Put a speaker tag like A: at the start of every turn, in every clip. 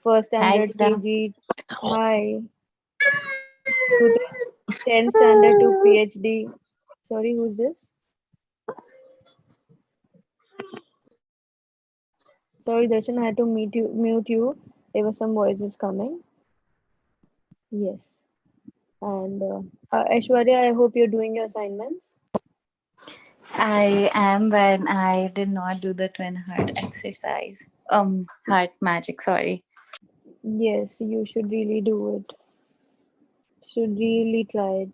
A: First
B: Hi,
A: standard
B: Vida.
A: KG. Hi. To 10th standard to PhD. Sorry, who's this? Sorry, Darshan, I had to mute you. There were some voices coming. Yes. And Aishwarya, I hope you're doing your assignments.
B: I am when I did not do the twin heart exercise. Heart magic, sorry.
A: Yes, you should really do it. Should really try it.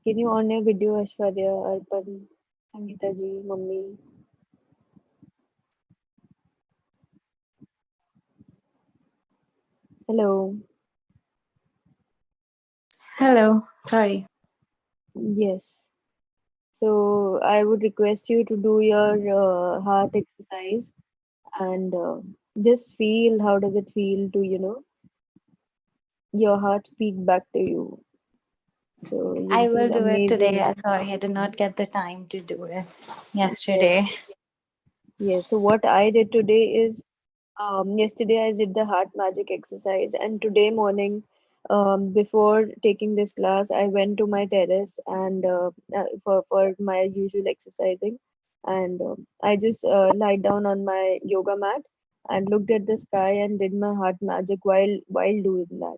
A: Can you on your video, Aishwarya, Arpan, Sangeeta ji, Mummy? Hello.
B: Hello, sorry.
A: Yes. So I would request you to do your heart exercise and just feel how does it feel to, your heart speak back to you. So you'll
B: I will
A: feel
B: do it today.
A: amazing.
B: Sorry, I did not get the time to do it
A: Yes.
B: yesterday.
A: Yes. So what I did today is yesterday I did the heart magic exercise, and today morning, before taking this class, I went to my terrace and for my usual exercising, and I just lied down on my yoga mat and looked at the sky and did my heart magic while doing that.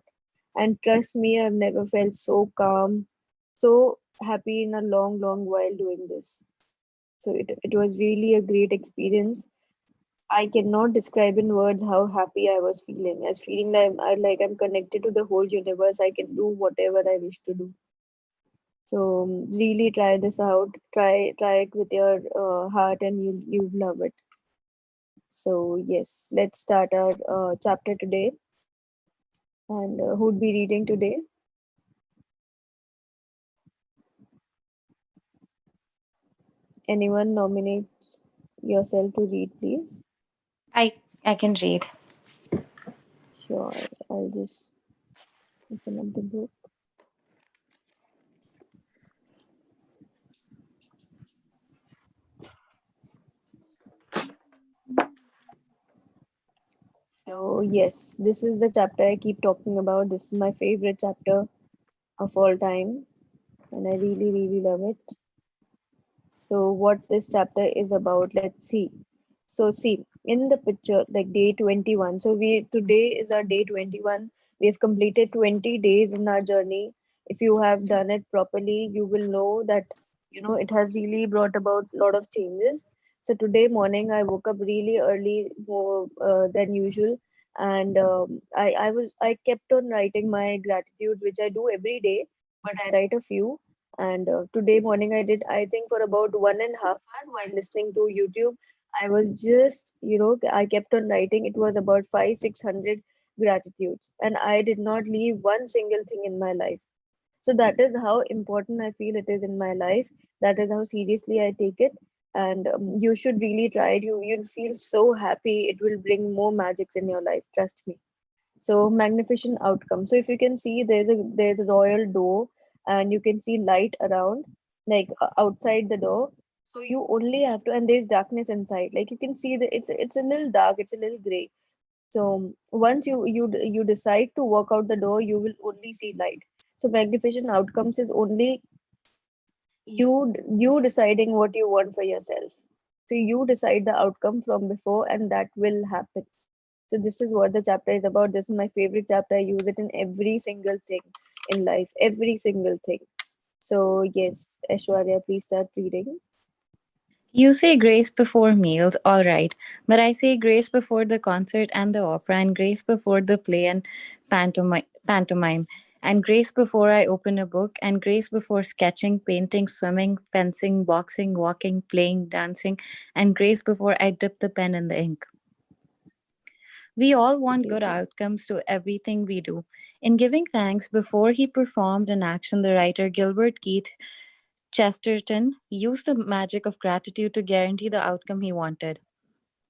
A: And trust me, I've never felt so calm, so happy in a long while doing this. So it was really a great experience. I cannot describe in words how happy I was feeling. I was feeling like I'm connected to the whole universe. I can do whatever I wish to do. So really try this out. Try it with your heart, and you love it. So yes, let's start our chapter today. And who'd be reading today? Anyone nominate yourself to read, please?
B: I can read.
A: Sure. I'll just open up the book. So yes, this is the chapter I keep talking about. This is my favorite chapter of all time, and I really love it. So, what this chapter is about, let's see. So, see in the picture, like day 21. So, we today is our day 21. We have completed 20 days in our journey. If you have done it properly, you will know that it has really brought about a lot of changes. So, today morning, I woke up really early, more than usual, and I kept on writing my gratitude, which I do every day, but I write a few. And today morning I did, I think, for about 1.5 hours while listening to YouTube. I was just, I kept on writing. It was about 600 gratitudes, and I did not leave one single thing in my life. So that is how important I feel it is in my life. That is how seriously I take it. And you should really try it. You'll feel so happy. It will bring more magics in your life. Trust me. So magnificent outcome. So if you can see, there's a royal door, and you can see light around, like outside the door. So you only have to, and there's darkness inside. Like you can see that it's a little dark, it's a little gray. So once you decide to walk out the door, you will only see light. So magnificent outcomes is only you deciding what you want for yourself. So you decide the outcome from before, and that will happen. So this is what the chapter is about. This is my favorite chapter. I use it in every single thing in life, every single thing. So yes, Aishwarya, please start reading.
B: You say grace before meals, all right. But I say grace before the concert and the opera, and grace before the play and pantomime, and grace before I open a book, and grace before sketching, painting, swimming, fencing, boxing, walking, playing, dancing, and grace before I dip the pen in the ink. We all want good
A: Beautiful.
B: outcomes to everything we do. In giving thanks before he performed an action, the writer Gilbert Keith Chesterton used the magic of gratitude to guarantee the outcome he wanted.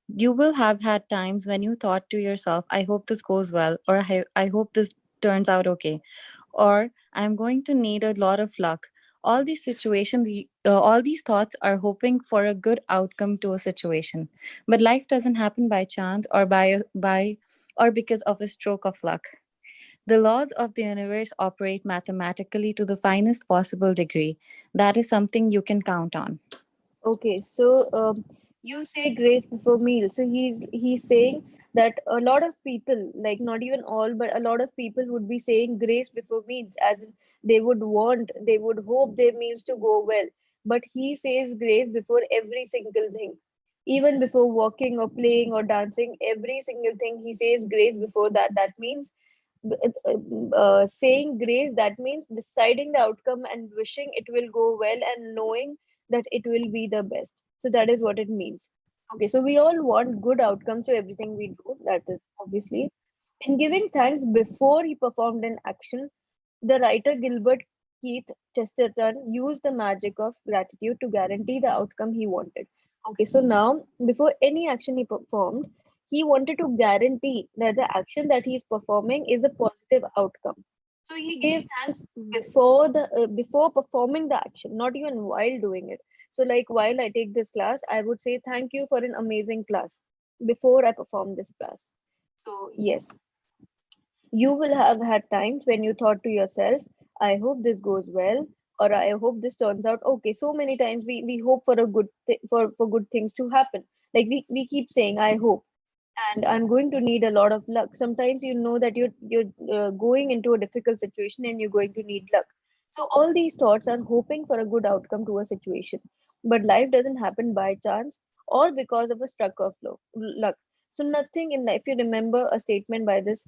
B: You will have had times when you thought to yourself, I hope this goes well, or I hope this turns out okay, or I'm going to need a lot of luck. All these thoughts are hoping for a good outcome to a situation. But life doesn't happen by chance or or because of a stroke of luck. The laws of the universe operate mathematically to the finest possible degree. That is something you can count on.
A: Okay, so you say grace before meal. So he's saying that a lot of people, like not even all, but a lot of people would be saying grace before meals, as in they would hope their meals to go well. But he says grace before every single thing, even before walking or playing or dancing, every single thing he says grace before that. That means saying grace. That means deciding the outcome and wishing it will go well and knowing that it will be the best. So that is what it means. Okay, so we all want good outcomes to everything we do. That is obviously. In giving thanks before he performed an action, the writer Gilbert Keith Chesterton used the magic of gratitude to guarantee the outcome he wanted. Okay, so now before any action he performed, he wanted to guarantee that the action that he is performing is a positive outcome. So he gave thanks before performing the action, not even while doing it. So like while I take this class, I would say thank you for an amazing class before I perform this class. So yes, you will have had times when you thought to yourself, I hope this goes well, or I hope this turns out okay. So many times we hope for a for good things to happen. Like we keep saying, I hope, and I'm going to need a lot of luck. Sometimes you know that you're going into a difficult situation and you're going to need luck. So all these thoughts are hoping for a good outcome to a situation, but life doesn't happen by chance or because of a stroke of luck. So nothing in life. If you remember a statement by this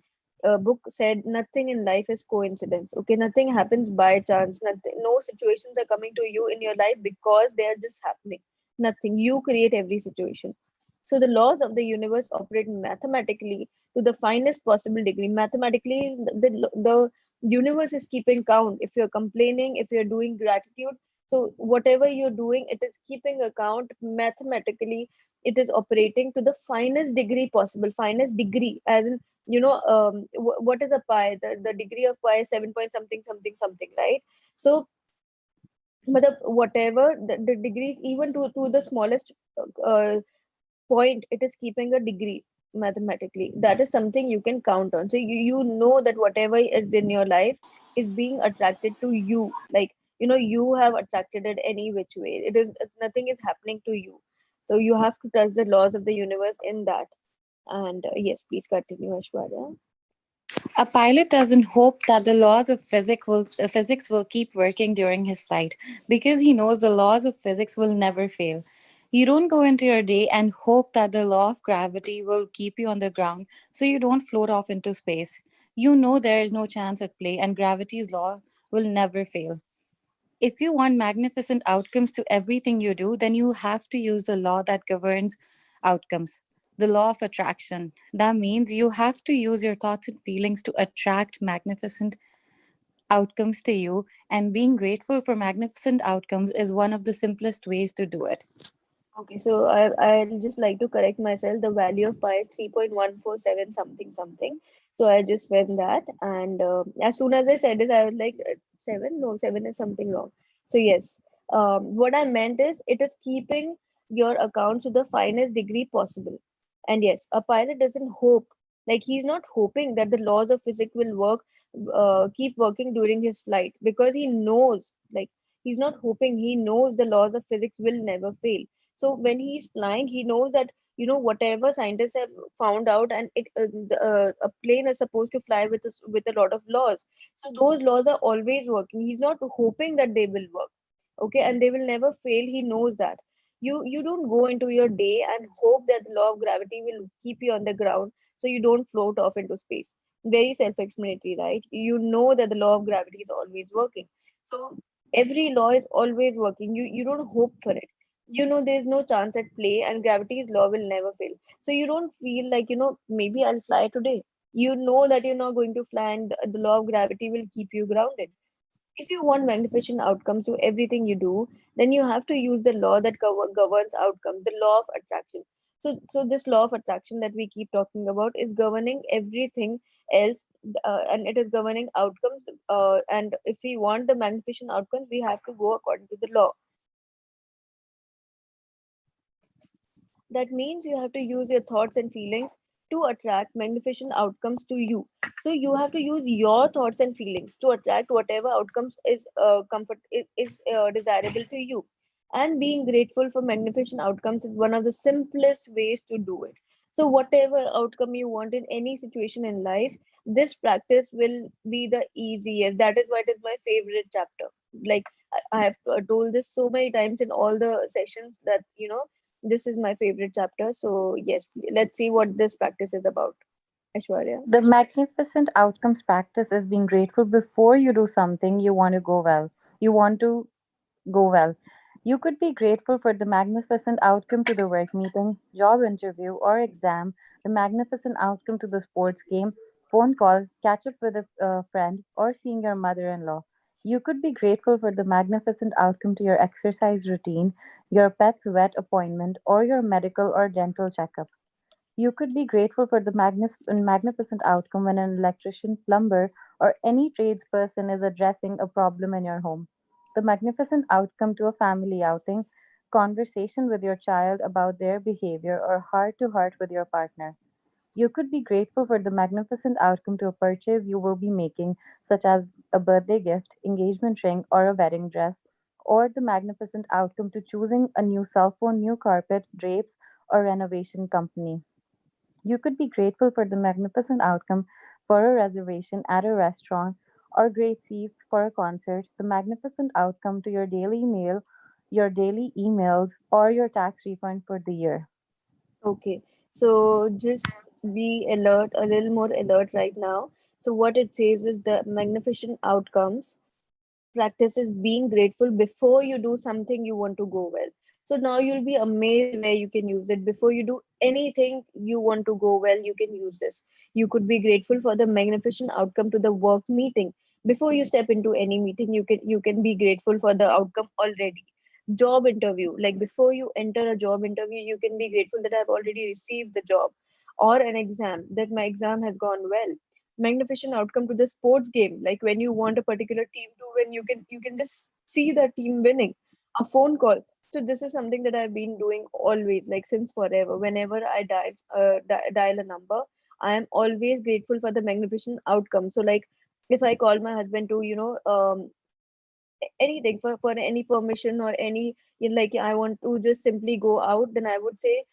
A: book said, nothing in life is coincidence. Okay, nothing happens by chance. Nothing, no situations are coming to you in your life because they are just happening. Nothing. You create every situation. So the laws of the universe operate mathematically to the finest possible degree. Mathematically, the universe is keeping count. If you're complaining, if you're doing gratitude, so whatever you're doing, it is keeping account mathematically. It is operating to the finest degree possible. Finest degree, as in what is a pi? The degree of pi is 7 point something something something, right? So but whatever the degrees, even to the smallest uh, point, it is keeping a degree mathematically. That is something you can count on. So you know that whatever is in your life is being attracted to you. Like, you have attracted it any which way. Nothing is happening to you. So you have to trust the laws of the universe in that. And yes, please continue, Ashwarya.
B: A pilot doesn't hope that the laws of physics will keep working during his flight because he knows the laws of physics will never fail. You don't go into your day and hope that the law of gravity will keep you on the ground so you don't float off into space. You know there is no chance at play and gravity's law will never fail. If you want magnificent outcomes to everything you do, then you have to use the law that governs outcomes, the law of attraction. That means you have to use your thoughts and feelings to attract magnificent outcomes to you, and being grateful for magnificent outcomes is one of the simplest ways to do it.
A: Okay, so I'll just like to correct myself. The value of pi is 3.147 something something. So I just went that, and as soon as I said it, I was like, seven? No, seven is something wrong. So yes, what I meant is it is keeping your account to the finest degree possible. And yes, a pilot doesn't hope, like he's not hoping that the laws of physics will keep working during his flight, because he knows, like he's not hoping, he knows the laws of physics will never fail. So when he's flying, he knows that whatever scientists have found out, and a plane is supposed to fly with with a lot of laws. So those laws are always working. He's not hoping that they will work, okay, and they will never fail. He knows that. You don't go into your day and hope that the law of gravity will keep you on the ground so you don't float off into space. Very self-explanatory, right? You know that the law of gravity is always working. So every law is always working. You don't hope for it. There's no chance at play, and gravity's law will never fail. So you don't feel like, maybe I'll fly today. You know that you're not going to fly, and the law of gravity will keep you grounded. If you want magnificent outcomes to everything you do, then you have to use the law that governs outcomes, the law of attraction. So this law of attraction that we keep talking about is governing everything else and it is governing outcomes. And if we want the magnificent outcomes, we have to go according to the law. That means you have to use your thoughts and feelings to attract magnificent outcomes to you. So you have to use your thoughts and feelings to attract whatever outcomes is desirable to you. And being grateful for magnificent outcomes is one of the simplest ways to do it. So whatever outcome you want in any situation in life, this practice will be the easiest. That is why it is my favorite chapter. Like I have told this so many times in all the sessions that this is my favorite chapter. So yes, let's see what this practice is about, Aishwarya.
B: The magnificent outcomes practice is being grateful before you do something you want to go well. You want to go well. You could be grateful for the magnificent outcome to the work meeting, job interview, or exam, the magnificent outcome to the sports game, phone call, catch up with a friend, or seeing your mother in law. You could be grateful for the magnificent outcome to your exercise routine, your pet's vet appointment, or your medical or dental checkup. You could be grateful for the magnificent outcome when an electrician, plumber, or any tradesperson is addressing a problem in your home. The magnificent outcome to a family outing, conversation with your child about their behavior, or heart to heart with your partner. You could be grateful for the magnificent outcome to a purchase you will be making, such as a birthday gift, engagement ring, or a wedding dress, or the magnificent outcome to choosing a new cell phone, new carpet, drapes, or renovation company. You could be grateful for the magnificent outcome for a reservation at a restaurant or great seats for a concert, the magnificent outcome to your daily mail, your daily emails, or your tax refund for the year.
A: Okay, so just be alert, a little more alert right now. So what it says is the magnificent outcomes practice is being grateful before you do something you want to go well. So now you'll be amazed where you can use it. Before you do anything you want to go well, you can use this. You could be grateful for the magnificent outcome to the work meeting. Before you step into any meeting, you can be grateful for the outcome already. Job interview, like before you enter a job interview, you can be grateful that I've already received the job. Or an exam, that my exam has gone well. Magnificent outcome to the sports game, like when you want a particular team to win, you can just see that team winning. A phone call. So this is something that I've been doing always, like since forever. Whenever I dial a number, I am always grateful for the magnificent outcome. So like if I call my husband to anything for any permission or any, like I want to just simply go out, then I would say,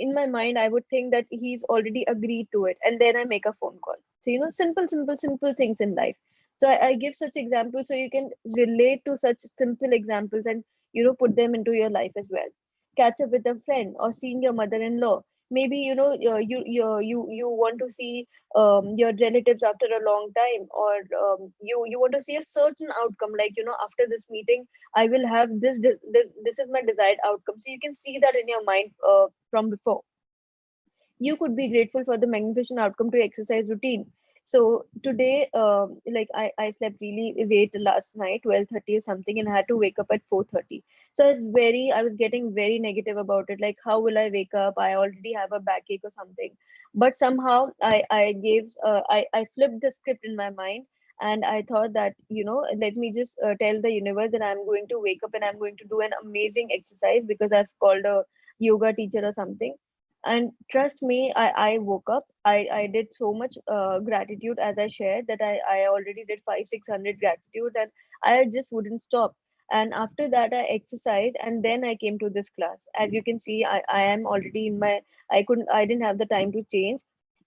A: in my mind I would think that he's already agreed to it, and then I make a phone call. So simple things in life. So I give such examples so you can relate to such simple examples and put them into your life as well. Catch up with a friend or seeing your mother-in-law. Maybe you want to see your relatives after a long time, or you want to see a certain outcome, like after this meeting I will have this is my desired outcome, so you can see that in your mind from before. You could be grateful for the magnificent outcome to your exercise routine. So today, like I slept really late last night, 12:30 or something, and I had to wake up at 4:30. So I was getting very negative about it. Like, how will I wake up? I already have a backache or something. But somehow I flipped the script in my mind, and I thought that, let me just tell the universe that I'm going to wake up and I'm going to do an amazing exercise because I've called a yoga teacher or something. And trust me, I woke up. I did so much gratitude, as I shared, that I already did 500-600 gratitudes, and I just wouldn't stop. And after that, I exercised, and then I came to this class. As you can see, I am already in my, I didn't have the time to change.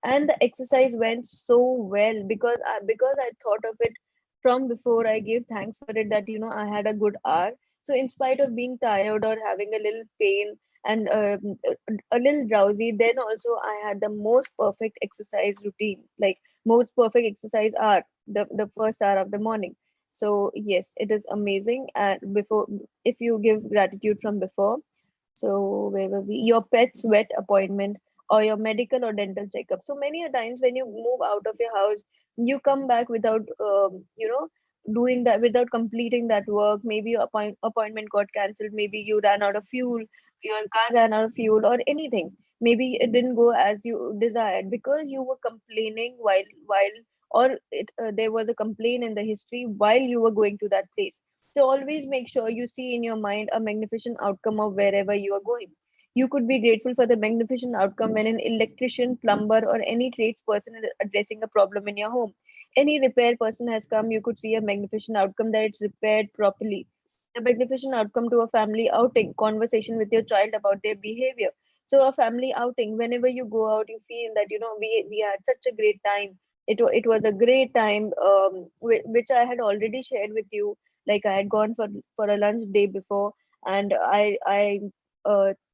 A: And the exercise went so well because I thought of it from before. I gave thanks for it, that I had a good hour. So in spite of being tired or having a little pain and a little drowsy, then also I had the most perfect exercise routine, like most perfect exercise hour, the first hour of the morning. So yes, it is amazing. And before, if you give gratitude from before, so where were we? Your pet's vet appointment or your medical or dental checkup. So many a times when you move out of your house, you come back without, doing that, without completing that work. Maybe your appointment got cancelled. Maybe you ran out of fuel. Your car ran out of fuel or anything. Maybe it didn't go as you desired because you were complaining while there was a complaint in the history while you were going to that place. So always make sure you see in your mind a magnificent outcome of wherever you are going. You could be grateful for the magnificent outcome when an electrician, plumber, or any tradesperson is addressing a problem in your home. Any repair person has come, you could see a magnificent outcome that it's repaired properly. A magnificent outcome to a family outing, conversation with your child about their behavior. So a family outing, whenever you go out, you feel that we had such a great time. It was a great time, which I had already shared with you. Like I had gone for a lunch day before, and I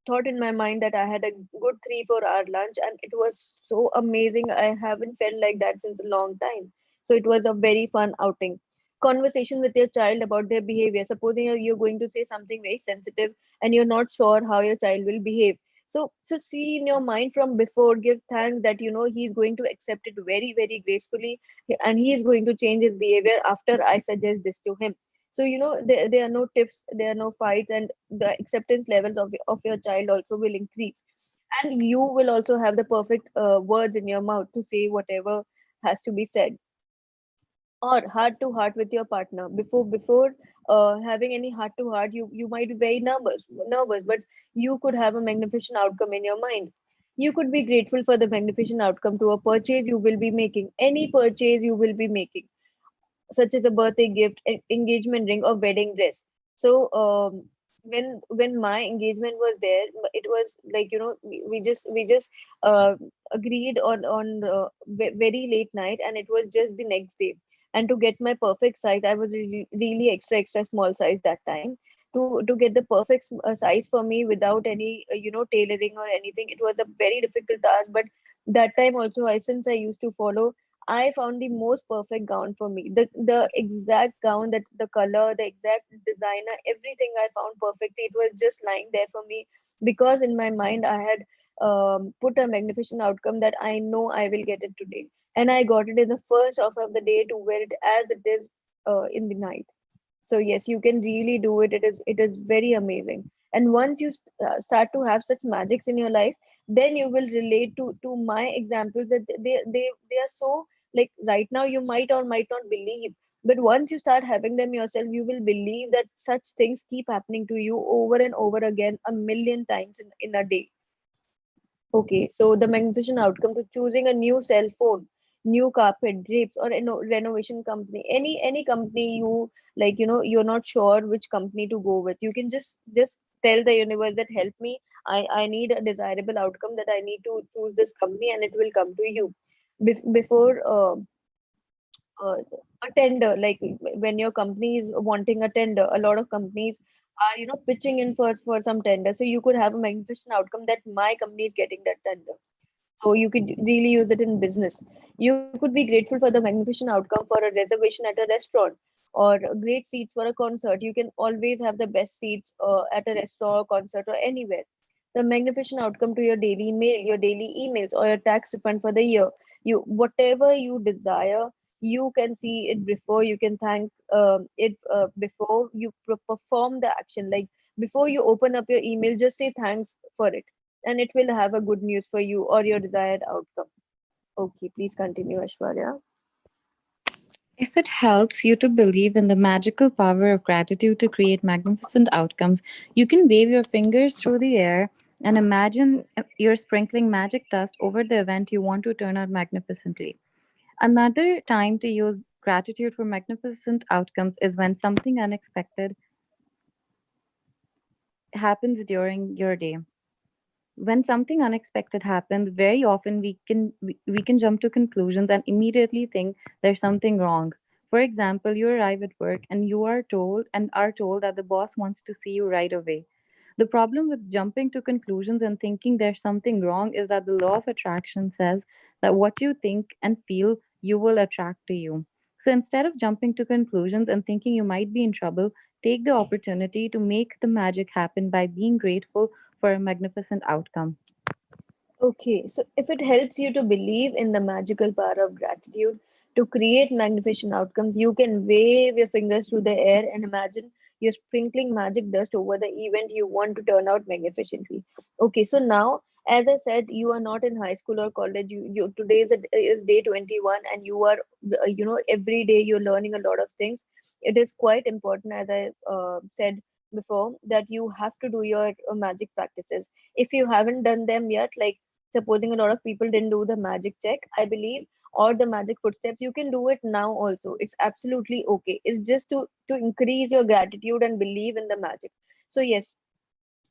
A: thought in my mind that I had a good 3 4 hour lunch, and it was so amazing. I haven't felt like that since a long time. So it was a very fun outing. Conversation with your child about their behavior. Supposing you're going to say something very sensitive and you're not sure how your child will behave. So see in your mind from before, give thanks that he's going to accept it very, very gracefully, and he is going to change his behavior after I suggest this to him. So there are no tips, there are no fights, and the acceptance levels of your child also will increase. And you will also have the perfect words in your mouth to say whatever has to be said. Or heart to heart with your partner. Before having any heart to heart, you might be very nervous, but you could have a magnificent outcome in your mind. You could be grateful for the magnificent outcome to a purchase you will be making, any purchase you will be making, such as a birthday gift, engagement ring, or wedding dress. So when my engagement was there, it was like we just uh, agreed on very late night, and it was just the next day. And to get my perfect size, I was really extra small size that time. To get the perfect size for me without any tailoring or anything, it was a very difficult task. But that time also, since I used to follow, I found the most perfect gown for me. The exact gown, that the color, the exact designer, everything I found perfectly. It was just lying there for me because in my mind I had put a magnificent outcome that I know I will get it today, and I got it in the first half of the day to wear it as it is in the night. So yes, you can really do it. It is very amazing. And once you start to have such magics in your life, then you will relate to my examples, that they are so, like, right now you might or might not believe, but once you start having them yourself, you will believe that such things keep happening to you over and over again, a million times in a day. Okay, so the magnificent outcome to choosing a new cell phone, new carpet, drapes, or renovation company, any company you like, you're not sure which company to go with. You can just tell the universe that help me. I need a desirable outcome, that I need to choose this company, and it will come to you. Before uh, a tender, like when your company is wanting a tender, a lot of companies are pitching in for some tender. So you could have a magnificent outcome that my company is getting that tender, so you could really use it in business. You could be grateful for the magnificent outcome for a reservation at a restaurant, or great seats for a concert. You can always have the best seats at a restaurant, concert, or anywhere. The magnificent outcome to your daily mail, your daily emails, or your tax refund for the year. You whatever you desire, you can see it before. You can thank it before you perform the action. Like before you open up your email, just say thanks for it, and it will have a good news for you or your desired outcome. Okay, please continue, Ashwarya.
B: If it helps you to believe in the magical power of gratitude to create magnificent outcomes, you can wave your fingers through the air and imagine you're sprinkling magic dust over the event you want to turn out magnificently. Another time to use gratitude for magnificent outcomes is when something unexpected happens during your day. When something unexpected happens, very often we can jump to conclusions and immediately think there's something wrong. For example, you arrive at work and are told that the boss wants to see you right away. The problem with jumping to conclusions and thinking there's something wrong is that the law of attraction says that what you think and feel, you will attract to you. So instead of jumping to conclusions and thinking you might be in trouble, take the opportunity to make the magic happen by being grateful for a magnificent outcome.
A: Okay, so if it helps you to believe in the magical power of gratitude to create magnificent outcomes, you can wave your fingers through the air and imagine you're sprinkling magic dust over the event you want to turn out magnificently. Okay, so now As I said, you are not in high school or college. You today is day 21, and you are, every day you're learning a lot of things. It is quite important, as I said before, that you have to do your magic practices. If you haven't done them yet, like supposing a lot of people didn't do the magic check, I believe, or the magic footsteps, you can do it now also. It's absolutely okay. It's just to increase your gratitude and believe in the magic. So yes,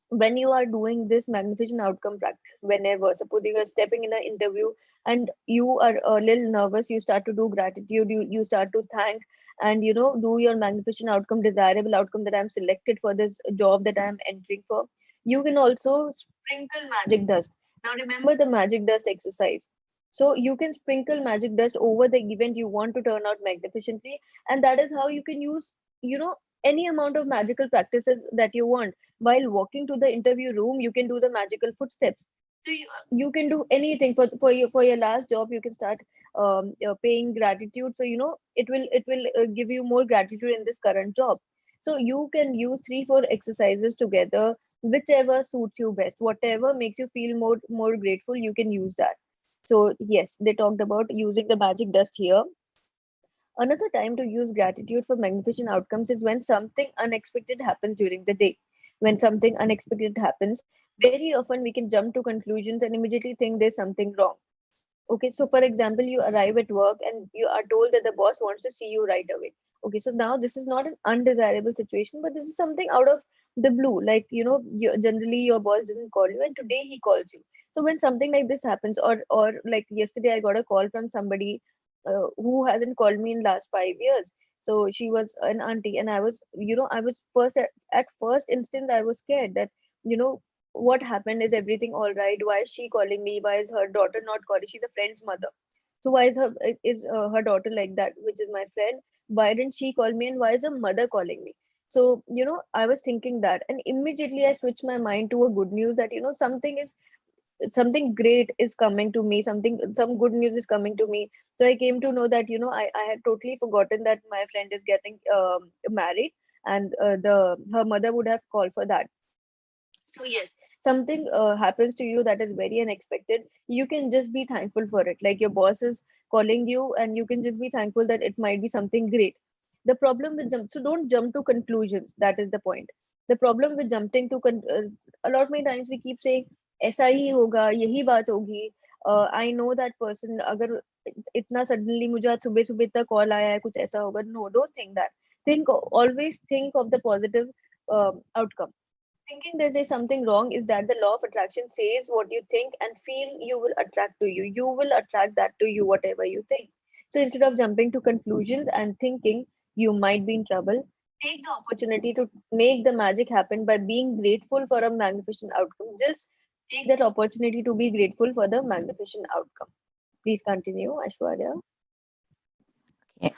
A: when you are doing this magnificent outcome practice, whenever supposing you're stepping in an interview and you are a little nervous, you start to do gratitude, you start to thank, and do your magnificent outcome, desirable outcome, that I'm selected for this job that I'm entering for. You can also sprinkle magic dust. Now remember the magic dust exercise. So you can sprinkle magic dust over the event you want to turn out magnificently, and that is how you can use, you know any amount of magical practices that you want. While walking to the interview room, you can do the magical footsteps. So you can do anything for your last job. You can start paying gratitude, so it will give you more gratitude in this current job. So you can use 3 4 exercises together, whichever suits you best, whatever makes you feel more grateful, you can use that. So yes, they talked about using the magic dust here. Another time to use gratitude for magnificent outcomes is when something unexpected happens during the day. When something unexpected happens, very often we can jump to conclusions and immediately think there's something wrong. Okay, so for example, you arrive at work and you are told that the boss wants to see you right away. Okay, so now this is not an undesirable situation, but this is something out of the blue. Like, generally your boss doesn't call you, and today he calls you. So when something like this happens, or like yesterday, I got a call from somebody who hasn't called me in last 5 years. So she was an auntie, and I was first at first instant, I was scared that, you know, what happened, is everything all right? Why is she calling me? Why is her daughter not calling? She's a friend's mother. So why is her daughter like that, which is my friend? Why didn't she call me, and why is her mother calling me? So I was thinking that, and immediately I switched my mind to a good news, that something great is coming to me, some good news is coming to me. So I came to know that I had totally forgotten that my friend is getting married, and the her mother would have called for that. So yes, something happens to you that is very unexpected. You can just be thankful for it. Like your boss is calling you, and you can just be thankful that it might be something great. The problem with so don't jump to conclusions. That is the point. The problem with jumping to a lot many times we keep saying ऐसा ही होगा, यही बात होगी. I know that person. अगर इतना suddenly मुझे आज सुबह सुबह इतना call आया है, कुछ ऐसा होगा. No, don't think that. Always think of the positive outcome. Thinking there is something wrong is that the law of attraction says what you think and feel you will attract to you. You will attract that to you, whatever you think. So instead of jumping to conclusions and thinking you might be in trouble, take the opportunity to make the magic happen by being grateful for a magnificent outcome. Just take that opportunity to be grateful for the magnificent outcome. Please continue, Ashwarya.
B: Okay.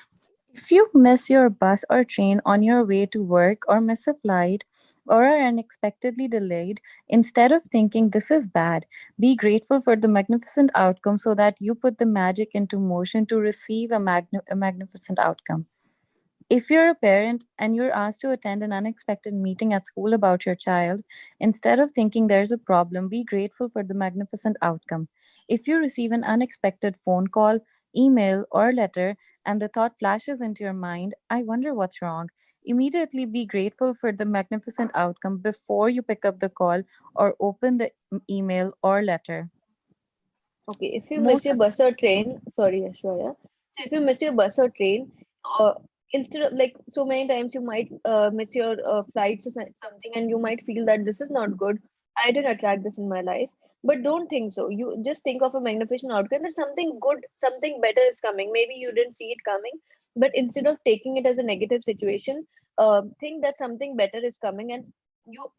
B: If you miss your bus or train on your way to work, or miss a flight, or are unexpectedly delayed, instead of thinking this is bad, be grateful for the magnificent outcome so that you put the magic into motion to receive a magnificent outcome. If you're a parent and you're asked to attend an unexpected meeting at school about your child, instead of thinking there's a problem, be grateful for the magnificent outcome. If you receive an unexpected phone call, email, or letter, and the thought flashes into your mind, I wonder what's wrong, immediately be grateful for the magnificent outcome before you pick up the call or open the email or letter.
A: Okay, if you miss
B: Most
A: your bus or train, sorry, Ashwarya. So if you miss your bus or train, uh, instead of, like, so many times you might miss your flights or something, and you might feel that this is not good. I didn't attract this in my life, but don't think so. You just think of a magnificent outcome, that something good, something better is coming. Maybe you didn't see it coming, but instead of taking it as a negative situation, think that something better is coming, and you,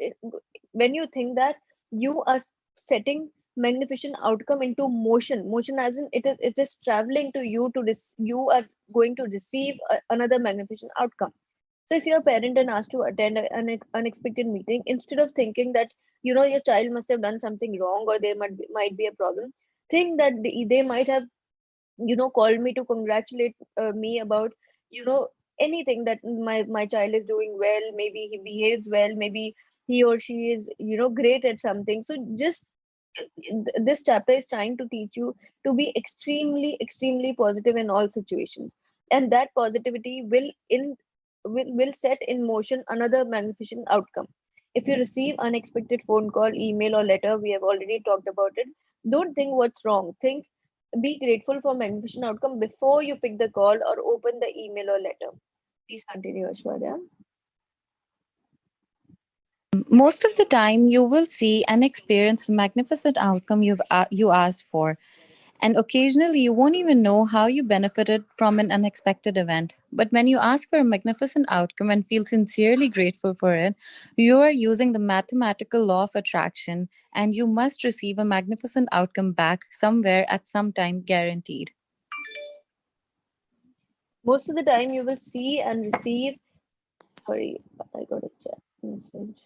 A: when you think that, you are setting magnificent outcome into motion, as in it is traveling to you, you are going to receive another magnificent outcome. So if you're a parent and asked to attend an unexpected meeting, instead of thinking that your child must have done something wrong, or there might be a problem, think that they might have called me to congratulate me about you know anything, that my child is doing well, maybe he behaves well, maybe he or she is great at something. So just this chapter is trying to teach you to be extremely positive in all situations, and that positivity will set in motion another magnificent outcome. If you receive unexpected phone call, email, or letter, we have already talked about it. Don't think what's wrong. Think, be grateful for magnificent outcome before you pick the call or open the email or letter. Please continue, Ashwarya.
B: Most of the time, you will see and experience the magnificent outcome you asked for. And occasionally, you won't even know how you benefited from an unexpected event. But when you ask for a magnificent outcome and feel sincerely grateful for it, you are using the mathematical law of attraction, and you must receive a magnificent outcome back somewhere at some time, guaranteed.
A: Most of the time, you will see and receive. Sorry, I got a chat message.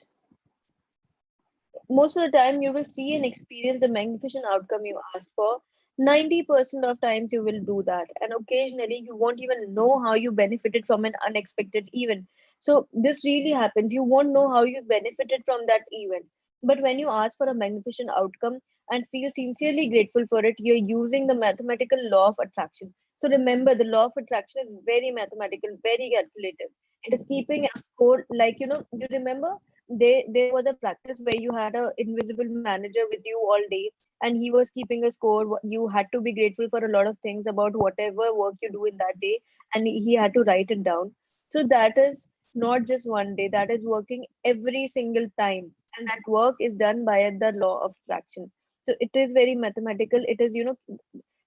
A: Most of the time you will see and experience the magnificent outcome you asked for. 90% of times you will do that, and occasionally you won't even know how you benefited from an unexpected event. So this really happens. You won't know how you benefited from that event, but when you ask for a magnificent outcome and feel sincerely grateful for it, you're using the mathematical law of attraction. So remember, the law of attraction is very mathematical, very calculative. It is keeping a score, like, you remember, there was a practice where you had a invisible manager with you all day, and he was keeping a score. You had to be grateful for a lot of things about whatever work you do in that day, and he had to write it down. So that is not just one day, that is working every single time, and that work is done by the law of attraction. So it is very mathematical. It is,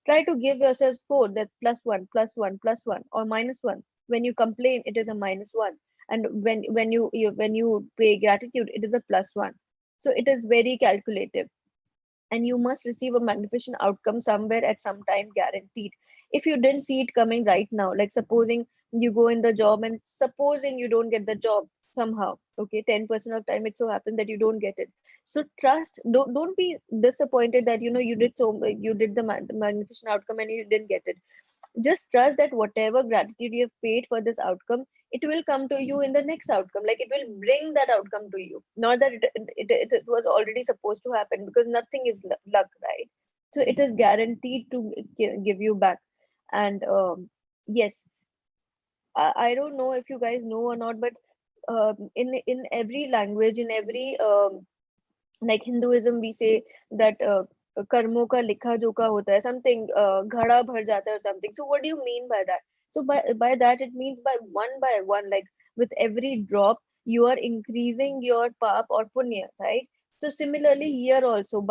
A: try to give yourself score that plus one, plus one, plus one, or minus one. When you complain, it is a minus one, and when you pay gratitude, it is a plus one. So it is very calculative, and you must receive a magnificent outcome somewhere at some time, guaranteed. If you didn't see it coming right now, like supposing you go in the job and supposing you don't get the job somehow, okay, 10% of time it so happens that you don't get it. So trust, don't be disappointed that you did the magnificent outcome and you didn't get it. Just trust that whatever gratitude you have paid for this outcome, it will come to you in the next outcome. Like, it will bring that outcome to you, not that it was already supposed to happen, because nothing is luck, right? So it is guaranteed to give you back. And yes, I don't know if you guys know or not, but in every language, in every like Hinduism, we say that कर्मों का लिखा जोखा होता है, something घड़ा भर जाता है or something. So what do you mean by that? So by that it means by one, like with every drop you are increasing your pap or punya, right? So similarly here also,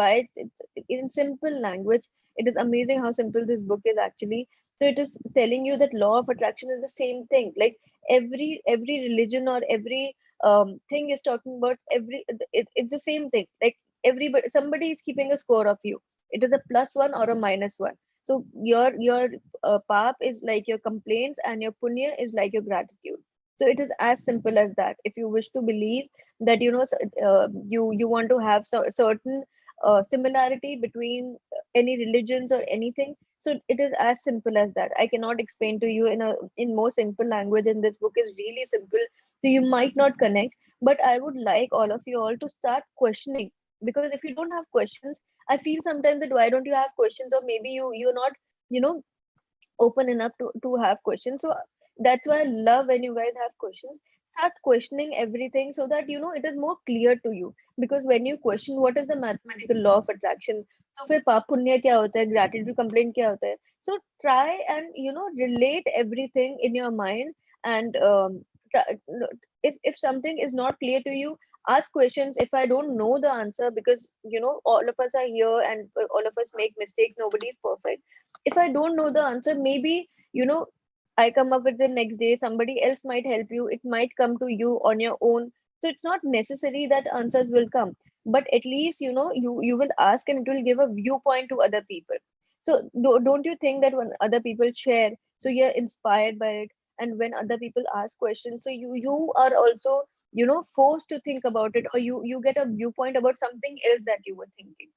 A: in simple language, it is amazing how simple this book is actually. So it is telling you that law of attraction is the same thing. Like every religion or every thing is talking about it's the same thing. Like everybody, somebody is keeping a score of you. It is a plus one or a minus one. So your pap is like your complaints, and your punya is like your gratitude. So it is as simple as that. If you wish to believe that, you want to have certain similarity between any religions or anything, so it is as simple as that. I cannot explain to you in more simple language, and this book is really simple, so you might not connect. But I would like all of you all to start questioning, because if you don't have questions, I feel sometimes that why don't you have questions, or maybe you're not, you know open enough to have questions. So that's why I love when you guys have questions. Start questioning everything, so that it is more clear to you. Because when you question what is the mathematical law of attraction, so फिर पाप पुण्य क्या होता है, gratitude complaint क्या होता है. So try and relate everything in your mind. And if something is not clear to you, ask questions. If I don't know the answer, because all of us are here, and all of us make mistakes, nobody is perfect. If I don't know the answer, maybe I come up with the next day, somebody else might help you, it might come to you on your own. So it's not necessary that answers will come, but at least you will ask, and it will give a viewpoint to other people. So don't you think that when other people share, so you're inspired by it, and when other people ask questions, so you are also forced to think about it, or you get a viewpoint about something else that you were thinking.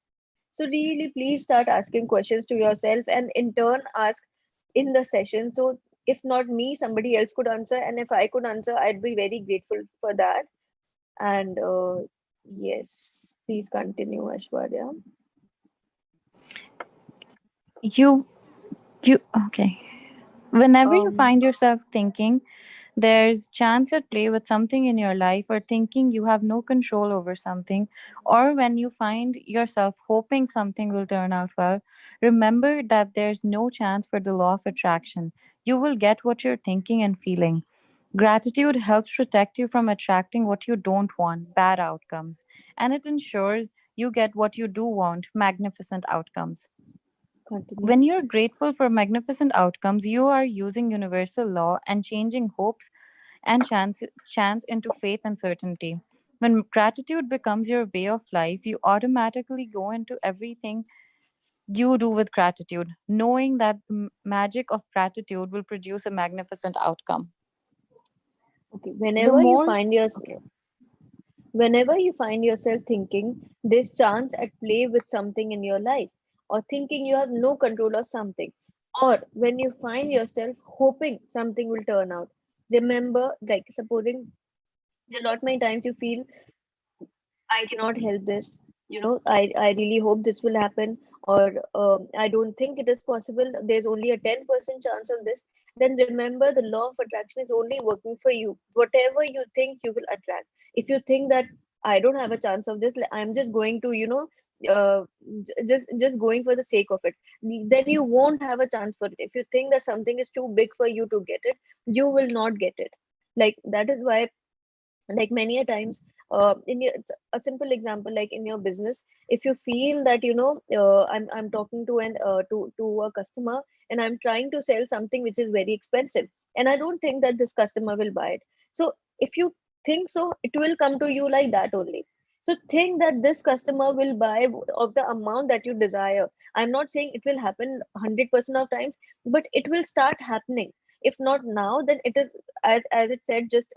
A: So really, please start asking questions to yourself, and in turn ask in the session. So if not me, somebody else could answer, and if I could answer, I'd be very grateful for that. And yes, please continue, Ashwarya.
B: You you okay. Whenever you
A: Um,
B: find yourself thinking there's chance at play with something in your life, or thinking you have no control over something, or when you find yourself hoping something will turn out well, remember that there's no chance for the law of attraction. You will get what you're thinking and feeling. Gratitude helps protect you from attracting what you don't want, bad outcomes, and it ensures you get what you do want, magnificent outcomes.
A: Continue.
B: When you're grateful for magnificent outcomes, you are using universal law and changing hopes and chance into faith and certainty. When gratitude becomes your way of life, you automatically go into everything you do with gratitude, knowing that the magic of gratitude will produce a magnificent outcome.
A: Okay,
B: The more, okay,
A: whenever you find yourself thinking there's chance at play with something in your life, or thinking you have no control of something, or when you find yourself hoping something will turn out, remember, like supposing a lot many times you feel I cannot help this. I really hope this will happen, or I don't think it is possible. There's only a 10% chance of this. Then remember, the law of attraction is only working for you. Whatever you think, you will attract. If you think that I don't have a chance of this, I'm just going to, just going for the sake of it, then you won't have a chance for it. If you think that something is too big for you to get it, you will not get it. Like that is why, like many a times, in your it's a simple example, like in your business, if you feel that I'm talking to an to a customer, and I'm trying to sell something which is very expensive, and I don't think that this customer will buy it. So if you think so, it will come to you like that only. So think that this customer will buy of the amount that you desire. I'm not saying it will happen 100% of times, but it will start happening. If not now, then it is, as it said just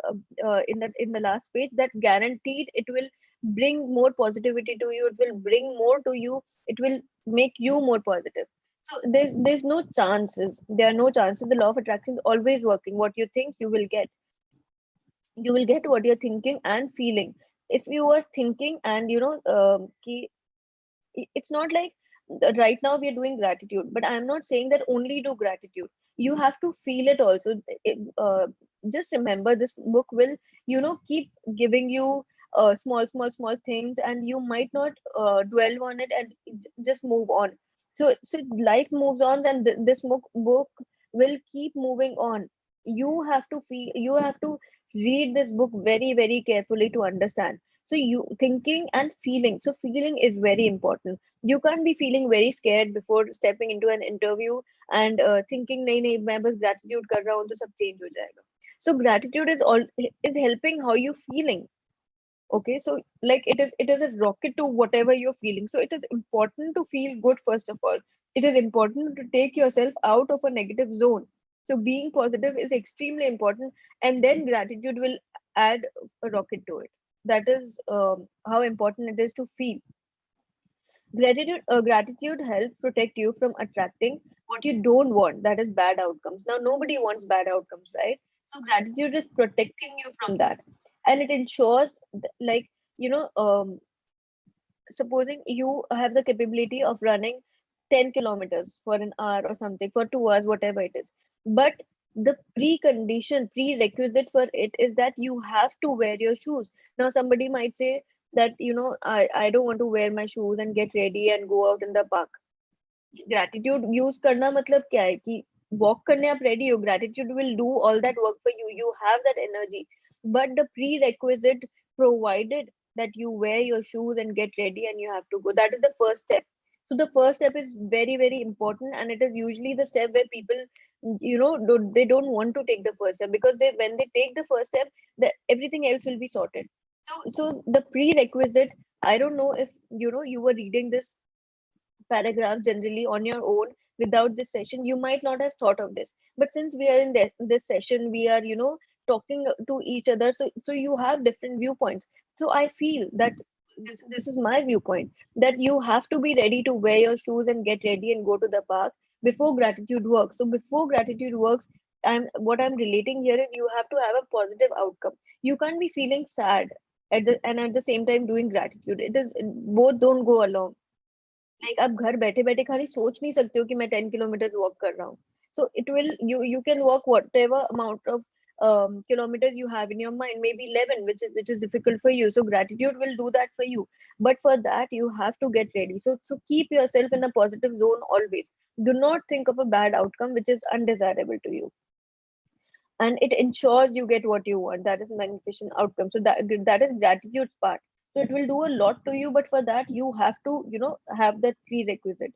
A: in the last page, that guaranteed it will bring more positivity to you, it will bring more to you, it will make you more positive. So there's no chances, there are no chances. The law of attraction is always working. What you think, you will get what you're thinking and feeling. If you are thinking and it's not like right now we are doing gratitude, but I'm not saying that only do gratitude. You have to feel it also. Just remember, this book will keep giving you small things, and you might not dwell on it, and just move on. So life moves on, and this book will keep moving on. You have to read this book very very carefully to understand. So you thinking and feeling, so feeling is very important. You can't be feeling very scared before stepping into an interview and thinking नहीं नहीं मैं बस gratitude कर रहा हूँ तो सब change हो जाएगा. So gratitude is helping how you feeling. Okay, so like it is a rocket to whatever you're feeling. So it is important to feel good first of all. It is important to take yourself out of a negative zone. So being positive is extremely important, and then gratitude will add a rocket to it. That is how important it is to feel. Gratitude helps protect you from attracting what you don't want, that is bad outcomes. Now, nobody wants bad outcomes, right? So, gratitude is protecting you from that. And it ensures, like, you know, supposing you have the capability of running 10 kilometers for an hour or something, for 2 hours, whatever it is. But the prerequisite for it is that you have to wear your shoes. Now, somebody might say that, I don't want to wear my shoes and get ready and go out in the park. Gratitude use करना मतलब क्या है कि walk करने आप ready हो, gratitude will do all that work for you. You have that energy, but the prerequisite provided that you wear your shoes and get ready and you have to go. That is the first step. So the first step is very very important, and it is usually the step where people they don't want to take the first step, because when they take the first step, everything else will be sorted. So the prerequisite, I don't know if you were reading this paragraph generally on your own without this session, you might not have thought of this. But since we are in this session, we are talking to each other, so you have different viewpoints. So I feel that this is my viewpoint, that you have to be ready to wear your shoes and get ready and go to the park before gratitude works. So before gratitude works, what I'm relating here is you have to have a positive outcome. You can't be feeling sad at the same time doing gratitude. It is, both don't go along. Like आप घर बैठे बैठे खाली सोच नहीं सकते हो कि मैं 10 किलोमीटर वॉक कर रहा हूँ. So it will, you can walk whatever amount of kilometers you have in your mind, maybe 11, which is difficult for you. So gratitude will do that for you, but for that you have to get ready. So keep yourself in a positive zone always. Do not think of a bad outcome which is undesirable to you, and it ensures you get what you want. That is magnificent outcome. So that is gratitude's part. So it will do a lot to you, but for that you have to, have that prerequisite.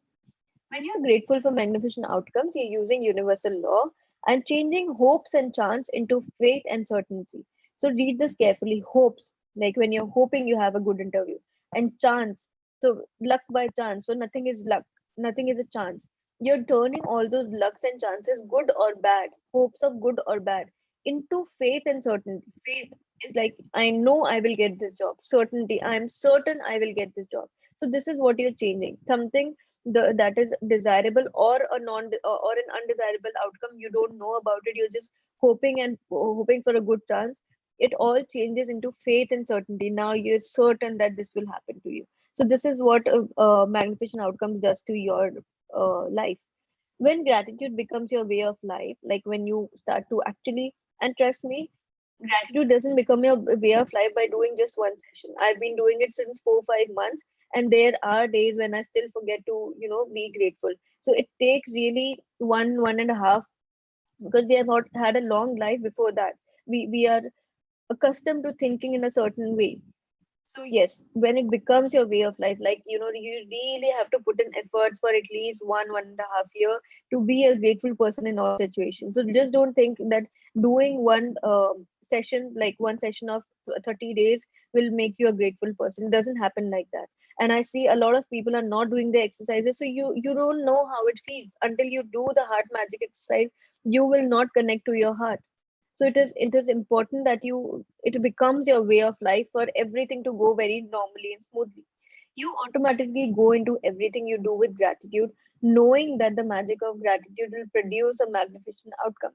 A: When you're grateful for magnificent outcomes, you're using universal law and changing hopes and chance into faith and certainty. So read this carefully. Hopes, like when you're hoping you have a good interview, and chance, so luck by chance. So nothing is luck, nothing is a chance. You're turning all those lucks and chances, good or bad, hopes of good or bad, into faith and certainty. Faith is like, I know I will get this job. Certainty, I am certain I will get this job. So this is what you're changing. Something that is desirable or a non or an undesirable outcome, you don't know about it, you're just hoping for a good chance. It all changes into faith and certainty. Now you're certain that this will happen to you. So this is what magnificent outcomes does to your life. When gratitude becomes your way of life, like when you start to actually, and trust me, gratitude doesn't become your way of life by doing just one session. I've been doing it since 4 5 months, and there are days when I still forget to, be grateful. So it takes really 1.5, because we have not had a long life before that. We are accustomed to thinking in a certain way. So yes, when it becomes your way of life, like, you really have to put in efforts for at least 1.5 year to be a grateful person in all situations. So just don't think that doing one session, like one session of 30 days, will make you a grateful person. It doesn't happen like that. And I see a lot of people are not doing the exercises, so you don't know how it feels until you do the heart magic exercise. You will not connect to your heart. So it is important that it becomes your way of life for everything to go very normally and smoothly. You automatically go into everything you do with gratitude, knowing that the magic of gratitude will produce a magnificent outcome.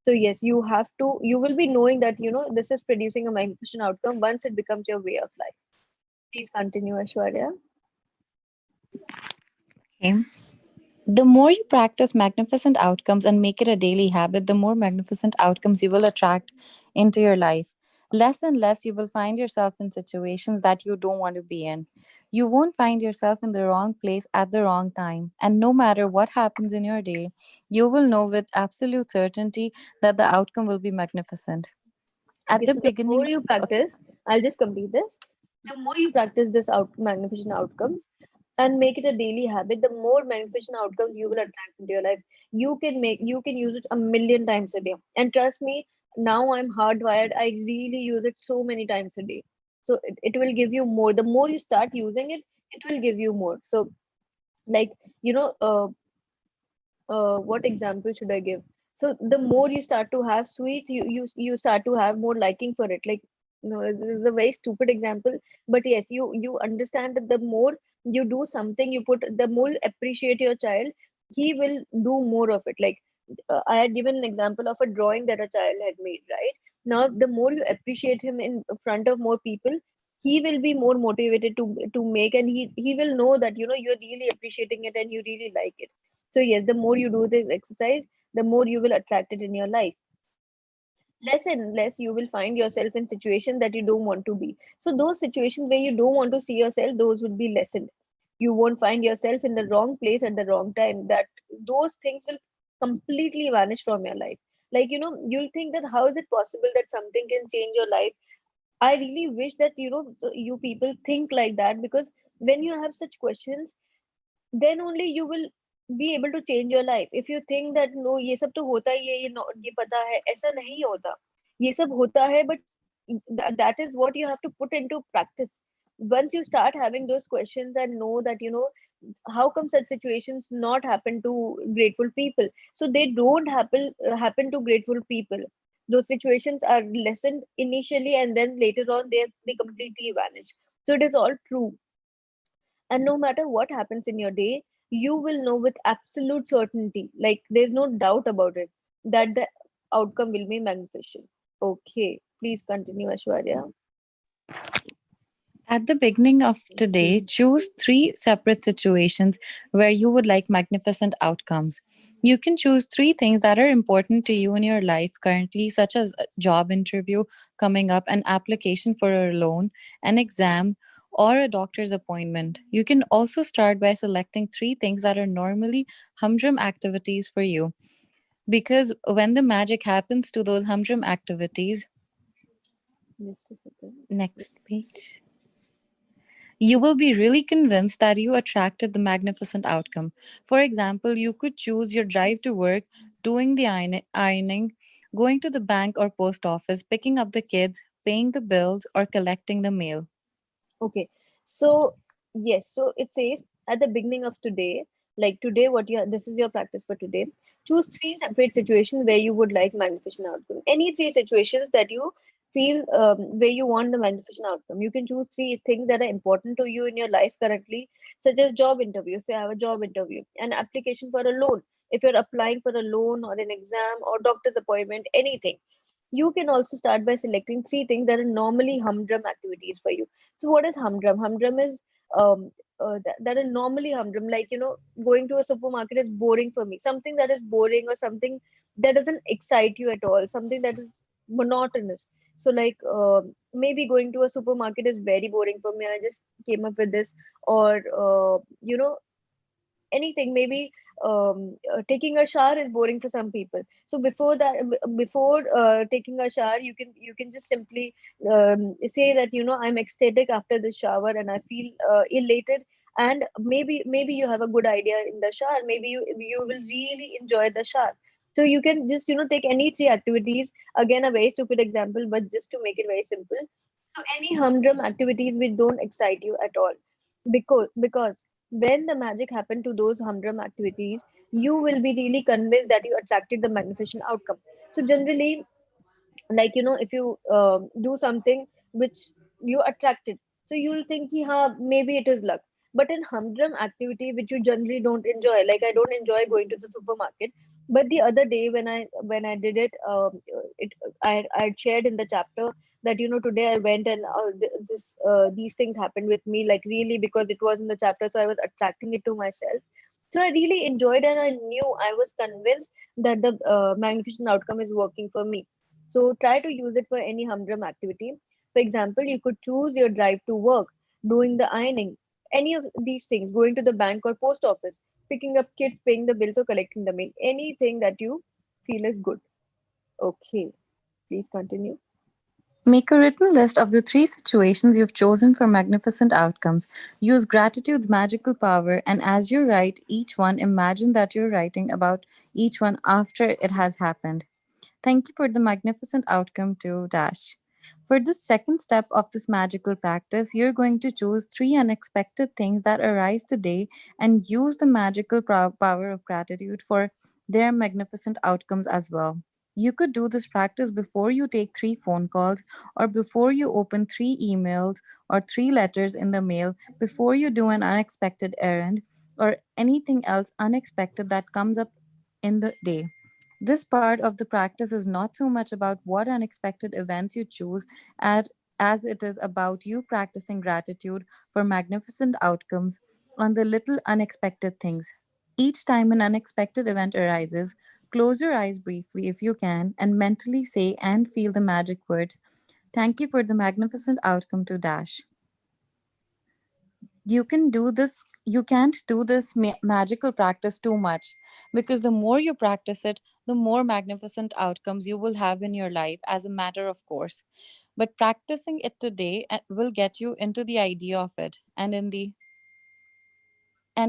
A: So yes, you will be knowing that this is producing a magnificent outcome once it becomes your way of life. Please continue, Ashwarya.
B: Okay. The more you practice magnificent outcomes and make it a daily habit, the more magnificent outcomes you will attract into your life. Less and less you will find yourself in situations that you don't want to be in. You won't find yourself in the wrong place at the wrong time. And no matter what happens in your day, you will know with absolute certainty that the outcome will be magnificent. At
A: Okay,
B: the
A: so the more
B: beginning,
A: you
B: okay.
A: practice, I'll just complete this. The more you practice this magnificent outcomes and make it a daily habit, the more magnificent outcomes you will attract into your life. You can use it a million times a day. And trust me, now I'm hardwired. I really use it so many times a day. So it will give you more. The more you start using it, it will give you more. So like, you know, uh, what example should I give? So the more you start to have sweets, you start to have more liking for it. Like, this is a very stupid example, but yes, you understand that the more you do something, the more you appreciate your child, he will do more of it. Like, I had given an example of a drawing that a child had made, right? Now, the more you appreciate him in front of more people, he will be more motivated to make, and he will know that you're really appreciating it and you really like it. So yes, the more you do this exercise, the more you will attract it in your life. Less and less you will find yourself in situations that you don't want to be. So those situations where you don't want to see yourself, those would be lessened. You won't find yourself in the wrong place at the wrong time. That those things will completely vanish from your life. Like, you'll think that how is it possible that something can change your life. I really wish that you people think like that, because when you have such questions, then only you will be able to change your life. If you think that no, ये सब तो होता ही है, ये पता है, ऐसा नहीं होता. ये सब होता है, but that is what you have to put into practice. Once you start having those questions and know that how come such situations not happen to grateful people, so they don't happen to grateful people. Those situations are lessened initially, and then later on they completely vanish. So it is all true. And no matter what happens in your day, you will know with absolute certainty, like there's no doubt about it, that the outcome will be magnificent. Okay, please continue, Ashwarya.
B: At the beginning of today,
A: Okay.
B: choose three separate situations where you would like magnificent outcomes. You can choose three things that are important to you in your life currently, such as a job interview coming up, an application for a loan, an exam, or a doctor's appointment. You can also start by selecting three things that are normally humdrum activities for you. Because when the magic happens to those humdrum activities,
A: Just a second.
B: next page. You will be really convinced that you attracted the magnificent outcome. For example, you could choose your drive to work, doing the ironing, going to the bank or post office, picking up the kids, paying the bills, or collecting the mail.
A: Okay. So yes, so it says at the beginning of today, like today, what you this is your practice for today. Choose three separate situations where you would like magnificent outcome. Any three situations that you feel where you want the magnificent outcome. You can choose three things that are important to you in your life currently, such as job interview, if you have a job interview, an application for a loan, if you're applying for a loan or an exam or doctor's appointment, anything. You can also start by selecting three things that are normally humdrum activities for you. So what is humdrum? Humdrum is that are normally humdrum. Like, going to a supermarket is boring for me. Something that is boring or something that doesn't excite you at all. Something that is monotonous. So like maybe going to a supermarket is very boring for me. I just came up with this. Or anything, maybe taking a shower is boring for some people. So before taking a shower, you can just simply say that I'm ecstatic after the shower and I feel elated. And maybe you have a good idea in the shower. Maybe you will really enjoy the shower. So you can just take any three activities. Again, a very stupid example, but just to make it very simple. So any humdrum activities which don't excite you at all, because when the magic happened to those humdrum activities, you will be really convinced that you attracted the magnificent outcome. So generally, like if you do something which you attracted, so you'll think maybe it is luck. But in humdrum activity which you generally don't enjoy, like I don't enjoy going to the supermarket, but the other day when I did it, I shared in the chapter that today I went and these things happened with me, like really, because it was in the chapter, so I was attracting it to myself. So I really enjoyed, and I was convinced that the magnificent outcome is working for me. So try to use it for any humdrum activity. For example, you could choose your drive to work, doing the ironing, any of these things, going to the bank or post office, picking up kids, paying the bills, or collecting the mail. Anything that you feel is good. Okay, please continue.
B: Make a written list of the three situations you've chosen for magnificent outcomes. Use gratitude's magical power, and as you write each one, imagine that you're writing about each one after it has happened. Thank you for the magnificent outcome to Dash. For the second step of this magical practice, you're going to choose three unexpected things that arise today and use the magical power of gratitude for their magnificent outcomes as well. You could do this practice before you take three phone calls, or before you open three emails or three letters in the mail, before you do an unexpected errand, or anything else unexpected that comes up in the day. This part of the practice is not so much about what unexpected events you choose at, as it is about you practicing gratitude for magnificent outcomes on the little unexpected things. Each time an unexpected event arises, close your eyes briefly if you can and mentally say and feel the magic words, "Thank you for the magnificent outcome to Dash." You can't do this magical practice too much, because the more you practice it, the more magnificent outcomes you will have in your life as a matter of course. But practicing it today will get you into the idea of it, and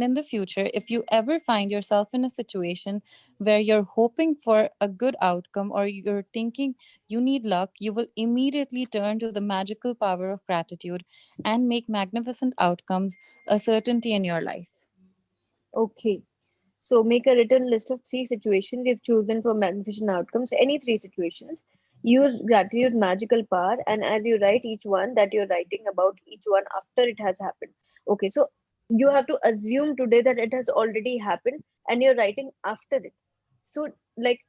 B: in the future, if you ever find yourself in a situation where you're hoping for a good outcome or you're thinking you need luck, you will immediately turn to the magical power of gratitude and make magnificent outcomes a certainty in your life.
A: Okay. So make a written list of three situations you've chosen for magnificent outcomes. Any three situations. Use gratitude magical power, and as you write each one, that you're writing about each one after it has happened. Okay, so you have to assume today that it has already happened and you're writing after it. So like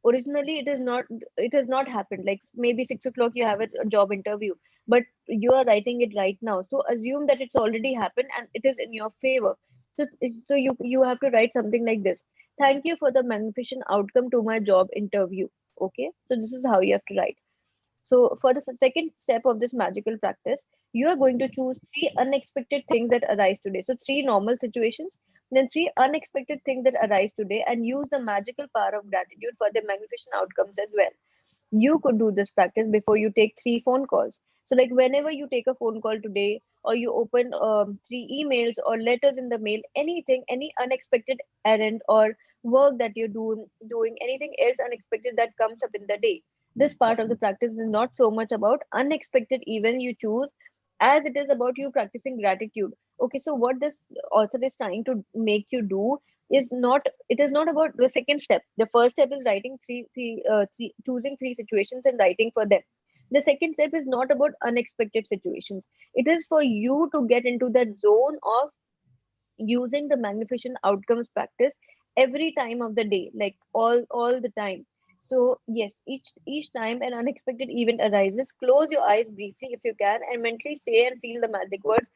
A: Originally it has not happened. Like maybe 6 o'clock you have a job interview, but you are writing it right now. So assume that it's already happened and it is in your favor. So you have to write something like this. Thank you for the magnificent outcome to my job interview. Okay, so this is how you have to write. So, for the second step of this magical practice, you are going to choose three unexpected things that arise today. So, three normal situations, then three unexpected things that arise today, and use the magical power of gratitude for the magnificent outcomes as well. You could do this practice before you take three phone calls. So, like whenever you take a phone call today, or you open three emails or letters in the mail, anything, any unexpected errand or work that you're doing anything else unexpected that comes up in the day. This part of the practice is not so much about unexpected event you choose as it is about you practicing gratitude. Okay, so what this author is trying to make you do is not, it is not about the second step. The first step is writing choosing three situations and writing for them. The second step is not about unexpected situations. It is for you to get into that zone of using the magnificent outcomes practice every time of the day, like all the time. So yes, each time an unexpected event arises, close your eyes briefly if you can and mentally say and feel the magic words,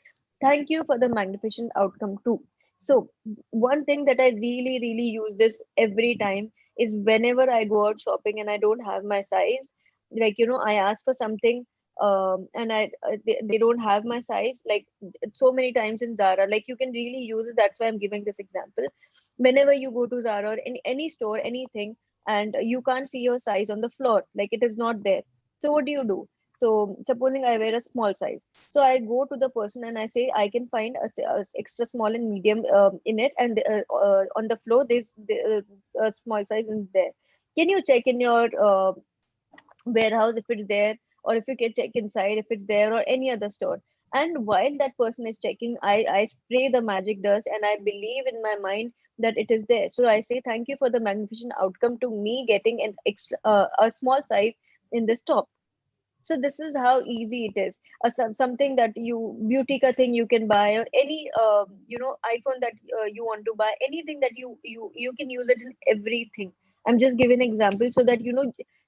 A: thank you for the magnificent outcome too. So one thing that I really use this every time is whenever I go out shopping and I don't have my size, like I ask for something, and they don't have my size, like so many times in Zara, like you can really use it. That's why I'm giving this example. Whenever you go to Zara or in any store, anything, and you can't see your size on the floor, like it is not there. So what do you do? So supposing I wear a small size, so I go to the person and I say I can find a extra small and medium in it, and on the floor there's a small size in there. Can you check in your warehouse if it's there, or if you can check inside if it's there, or any other store? And while that person is checking, I spray the magic dust and I believe in my mind that it is there. So I say thank you for the magnificent outcome to me getting an extra a small size in this top. So this is how easy it is. Something that you beauty ka thing you can buy, or any iPhone that you want to buy, anything that you can use it in everything. I'm just giving an example so that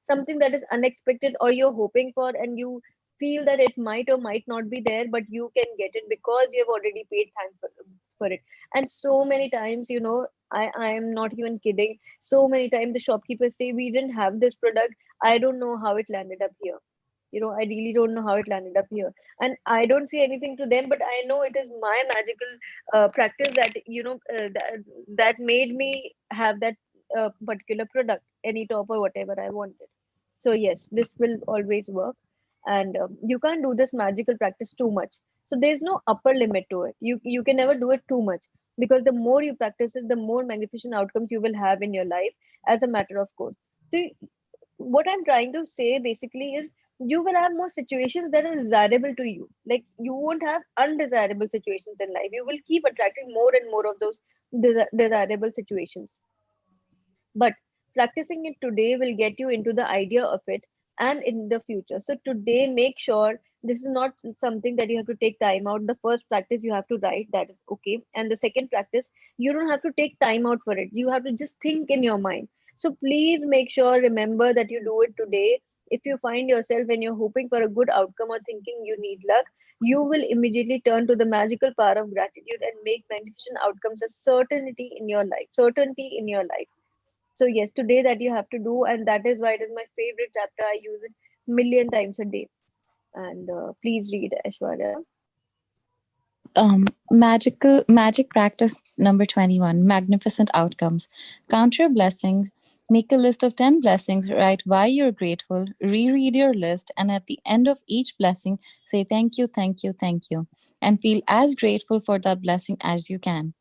A: something that is unexpected or you're hoping for, and you feel that it might or might not be there, but you can get it because you have already paid thanks for it. And so many times, I am not even kidding. So many times the shopkeepers say we didn't have this product. I don't know how it landed up here. I really don't know how it landed up here. And I don't say anything to them, but I know it is my magical practice that, that made me have that particular product, any top or whatever I wanted. So, yes, this will always work. And you can't do this magical practice too much. So, there's no upper limit to it. You can never do it too much, because the more you practice it, the more magnificent outcomes you will have in your life as a matter of course. So, what I'm trying to say basically is you will have more situations that are desirable to you. Like you won't have undesirable situations in life. You will keep attracting more and more of those desirable situations. But practicing it today will get you into the idea of it and in the future. So today, make sure this is not something that you have to take time out. The first practice you have to write, that is okay. And the second practice, you don't have to take time out for it. You have to just think in your mind. So please make sure, remember that you do it today. If you find yourself when you're hoping for a good outcome or thinking you need luck, you will immediately turn to the magical power of gratitude and make magnificent outcomes a certainty in your life. Certainty in your life. So yes, today that you have to do, and that is why it is my favorite chapter. I use it million times a day. And please read, Aishwarya.
B: Magic practice number 21, magnificent outcomes. Count your blessings. Make a list of 10 blessings, write why you're grateful, reread your list, and at the end of each blessing, say thank you, thank you, thank you, and feel as grateful for that blessing as you can.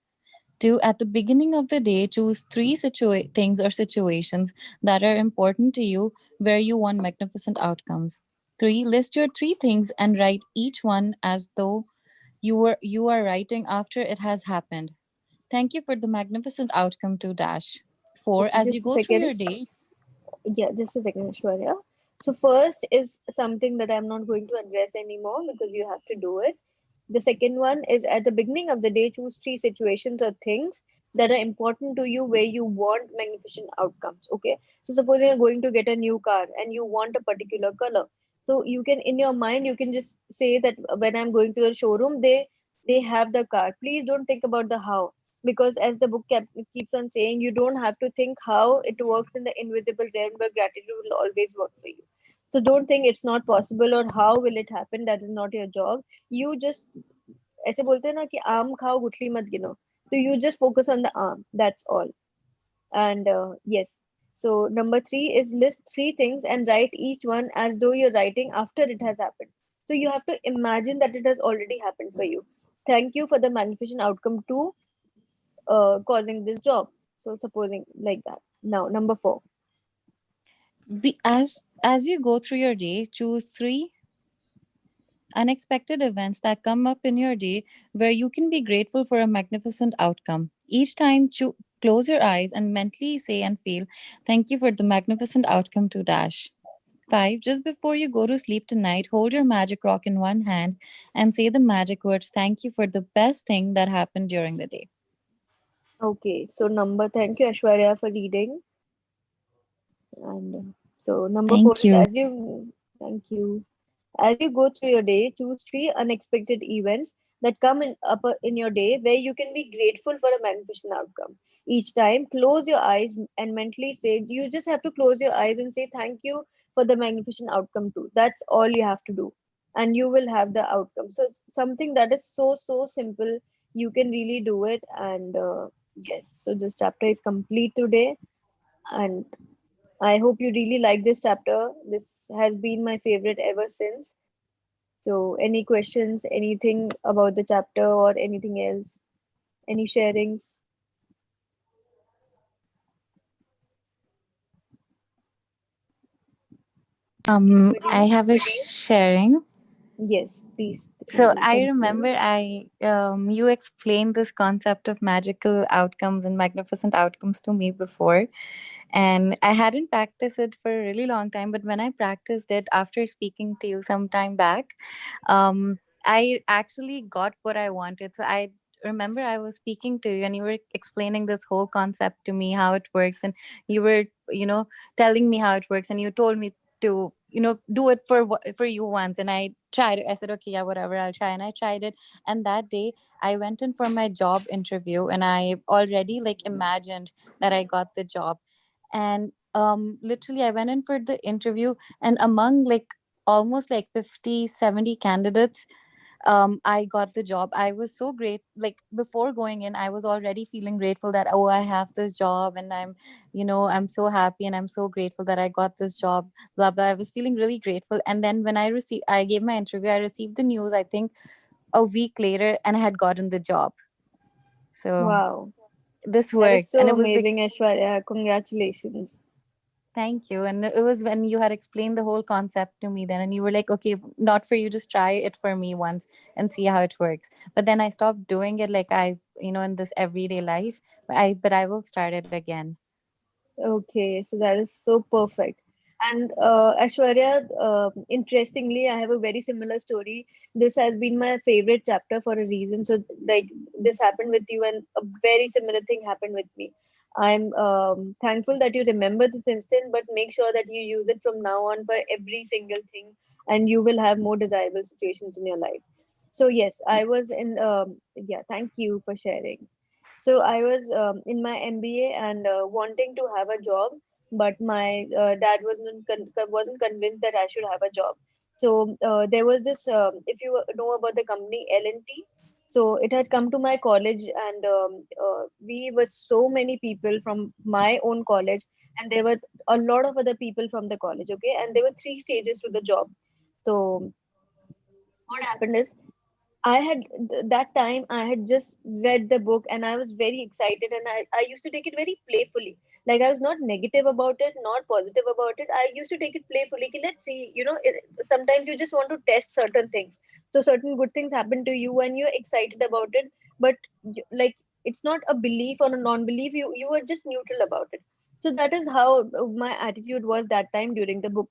B: Two, at the beginning of the day, choose three things or situations that are important to you where you want magnificent outcomes. Three, list your three things and write each one as though you are writing after it has happened. Thank you for the magnificent outcome to dash. Four,
A: Okay,
B: as you
A: just a
B: go through
A: second.
B: your day.
A: Yeah, just a second, Aishwarya. So first is something that I'm not going to address anymore because you have to do it. The second one is at the beginning of the day, choose three situations or things that are important to you, where you want magnificent outcomes. Okay, so suppose you're going to get a new car and you want a particular color, so you can, in your mind, you can just say that when I'm going to the showroom, they have the car. Please don't think about the how, because as the book keeps on saying, you don't have to think how it works in the invisible realm, but gratitude will always work for you. So don't think it's not possible or how will it happen. That is not your job. You just, ऐसे बोलते हैं ना कि आम खाओ गुठली मत गिनो. So you just focus on the arm. That's all. And yes. So number three is list three things and write each one as though you're writing after it has happened. So you have to imagine that it has already happened for you. Thank you for the magnificent outcome to causing this job. So supposing like that. Now number four.
B: As you go through your day, choose three unexpected events that come up in your day where you can be grateful for a magnificent outcome. Each time, close your eyes and mentally say and feel, "Thank you for the magnificent outcome to dash." 5. Just before you go to sleep tonight, hold your magic rock in one hand and say the magic words, "Thank you for the best thing that happened during the day."
A: Okay. So number, thank you Ashwarya for reading. And so number four
B: Thank
A: is,
B: you.
A: as you, thank you. As you go through your day, choose three unexpected events that come in your day where you can be grateful for a magnificent outcome. Each time, close your eyes and mentally say, you just have to close your eyes and say thank you for the magnificent outcome too. That's all you have to do. And you will have the outcome. So it's something that is so, so simple. You can really do it. And yes, so this chapter is complete today. And I hope you really like this chapter. This has been my favorite ever since. So, any questions, anything about the chapter or anything else? Any sharings?
B: I
A: Anybody?
B: have a sharing.
A: Yes, please
B: So I
A: continue.
B: remember I you explained this concept of magical outcomes and magnificent outcomes to me before, and I hadn't practiced it for a really long time. But when I practiced it after speaking to you some time back, I actually got what I wanted. So I remember I was speaking to you and you were explaining this whole concept to me, how it works, and you were, telling me how it works, and you told me to, do it for for you once. And I tried it. I said, okay, yeah, whatever, I'll try. And I tried it. And that day I went in for my job interview and I already like imagined that I got the job. And literally I went in for the interview, and among like almost like 50, 70 candidates, I got the job. I was so great. Like before going in, I was already feeling grateful that, oh, I have this job, and I'm so happy and I'm so grateful that I got this job, blah blah. I was feeling really grateful. And then when I gave my interview, I received the news, I think a week later, and I had gotten the job. So
A: Wow,
B: this
A: that is
B: worked. And
A: so
B: it was
A: amazing, Aishwarya. Congratulations.
B: Thank you. And it was when you had explained the whole concept to me then, and you were like, okay, not for you, just try it for me once and see how it works. But then I stopped doing it like in this everyday life. But I will start it again.
A: Okay, so that is so perfect. And Aishwarya, interestingly, I have a very similar story. This has been my favorite chapter for a reason. So, like, this happened with you, and a very similar thing happened with me. I'm thankful that you remember this instant, but make sure that you use it from now on for every single thing, and you will have more desirable situations in your life. So, yes, I was in, yeah, thank you for sharing. So I was in my MBA and wanting to have a job, but my dad wasn't convinced that I should have a job. So there was this, if you know about the company L&T, so it had come to my college, and we were so many people from my own college, and there were a lot of other people from the college. Okay, and there were three stages to the job. So what happened is, that time I had just read the book and I was very excited, and I used to take it very playfully. Like, I was not negative about it, not positive about it. I used to take it playfully. Ki, let's see, sometimes you just want to test certain things. So certain good things happen to you and you're excited about it, but like, it's not a belief or a non-belief. You were just neutral about it. So that is how my attitude was that time during the book.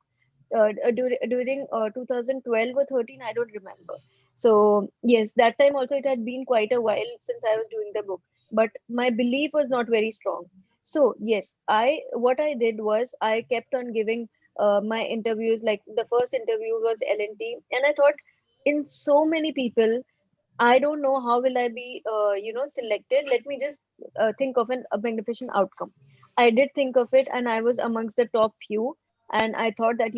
A: During 2012 or 13, I don't remember. So yes, that time also it had been quite a while since I was doing the book. but my belief was not very strong. So yes, I what I did was I kept on giving my interviews. Like the first interview was L&T, and I thought, in so many people, I don't know how will I be, selected. Let me just think of a beneficent outcome. I did think of it, and I was amongst the top few. And I thought that,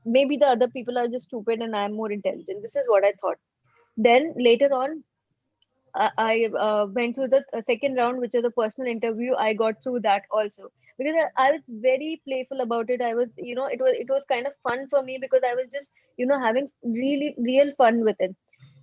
A: maybe the other people are just stupid and I'm more intelligent. This is what I thought. Then later on, I went through the second round, which is a personal interview. I got through that also because I was very playful about it. I was, it was kind of fun for me because I was just, having really real fun with it.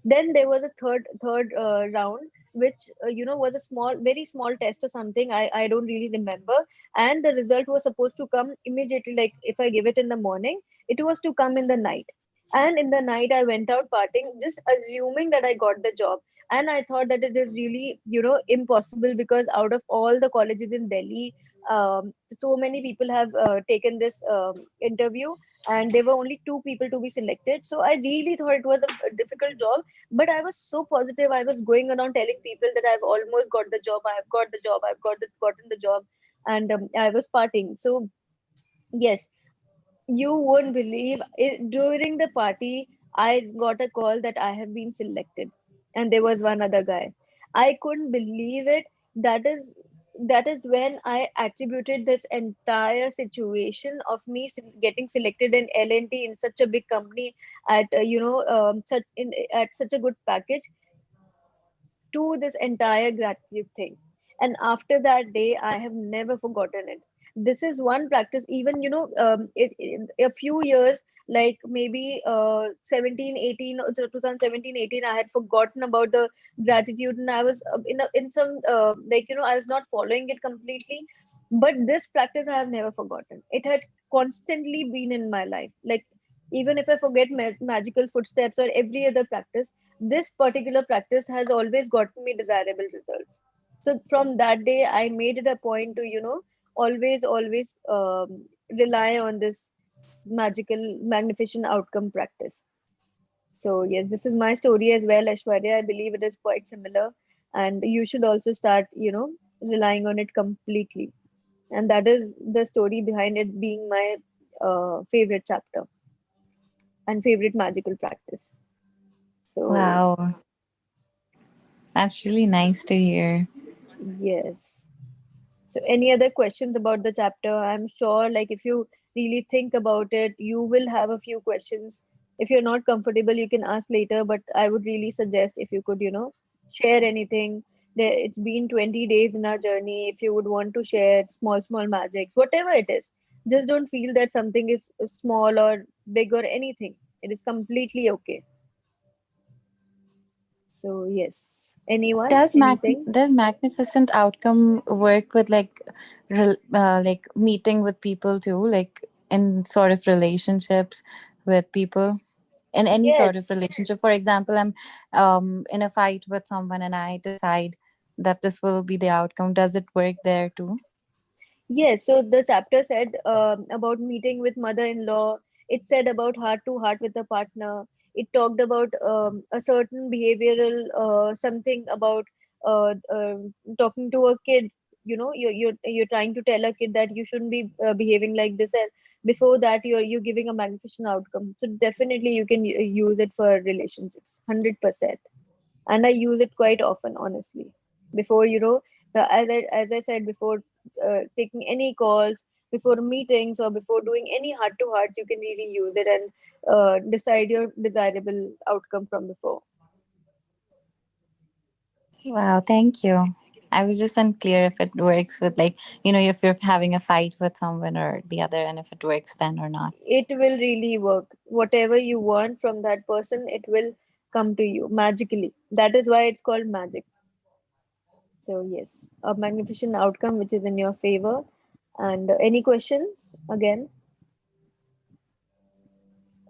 A: Then there was a third round, which was a small, very small test or something. I don't really remember, and the result was supposed to come immediately. Like if I give it in the morning, it was to come in the night. And in the night, I went out partying, just assuming that I got the job. And I thought that it is really, impossible because out of all the colleges in Delhi, so many people have taken this interview, and there were only two people to be selected. So I really thought it was a difficult job, but I was so positive. I was going around telling people that I've almost got the job, I have got the job, gotten the job, and I was partying. So yes, you won't believe it, during the party, I got a call that I have been selected, and there was one other guy. I couldn't believe it. That is that is when I attributed this entire situation of me getting selected in L&T in such a big company at at such a good package to this entire gratitude thing. And after that day, I have never forgotten it. This is one practice, even, a few years, like maybe 17, 18, or 2017, 18, I had forgotten about the gratitude, and I was in some, I was not following it completely. But this practice I have never forgotten. It had constantly been in my life. Like, even if I forget magical footsteps or every other practice, this particular practice has always gotten me desirable results. So from that day, I made it a point to, always rely on this magical, magnificent outcome practice. So yes, this is my story as well, Ashwarya. I believe it is quite similar, and you should also start, relying on it completely. And that is the story behind it being my favorite chapter and favorite magical practice. So
B: Wow, that's really nice to hear.
A: yes. So, any other questions about the chapter? I'm sure, like, if you really think about it, you will have a few questions. If you're not comfortable, you can ask later, but I would really suggest if you could, share anything. It's been 20 days in our journey. If you would want to share small magics, whatever it is, just don't feel that something is small or big or anything. It is completely okay. So, yes. Anyone? Anything?
B: Does magnificent outcome work with like meeting with people too, like in sort of relationships with people, in any sort of
A: Yes.
B: relationship? For example, I'm in a fight with someone and I decide that this will be the outcome. Does it work there too?
A: Yes, so the chapter said about meeting with mother-in-law. It said about heart to heart with a partner. It talked about a certain behavioral something about talking to a kid. You're trying to tell a kid that you shouldn't be behaving like this. And before that, you're giving a magnificent outcome. So definitely you can use it for relationships, 100%. And I use it quite often, honestly. Before, as I said before, taking any calls, before meetings, or before doing any heart to hearts, you can really use it and decide your desirable outcome from before.
B: Wow, thank you. I was just unclear if it works with, like, if you're having a fight with someone or the other, and if it works then or not.
A: It will really work. Whatever you want from that person, it will come to you magically. That is why it's called magic. So yes, a magnificent outcome which is in your favor. And any questions again?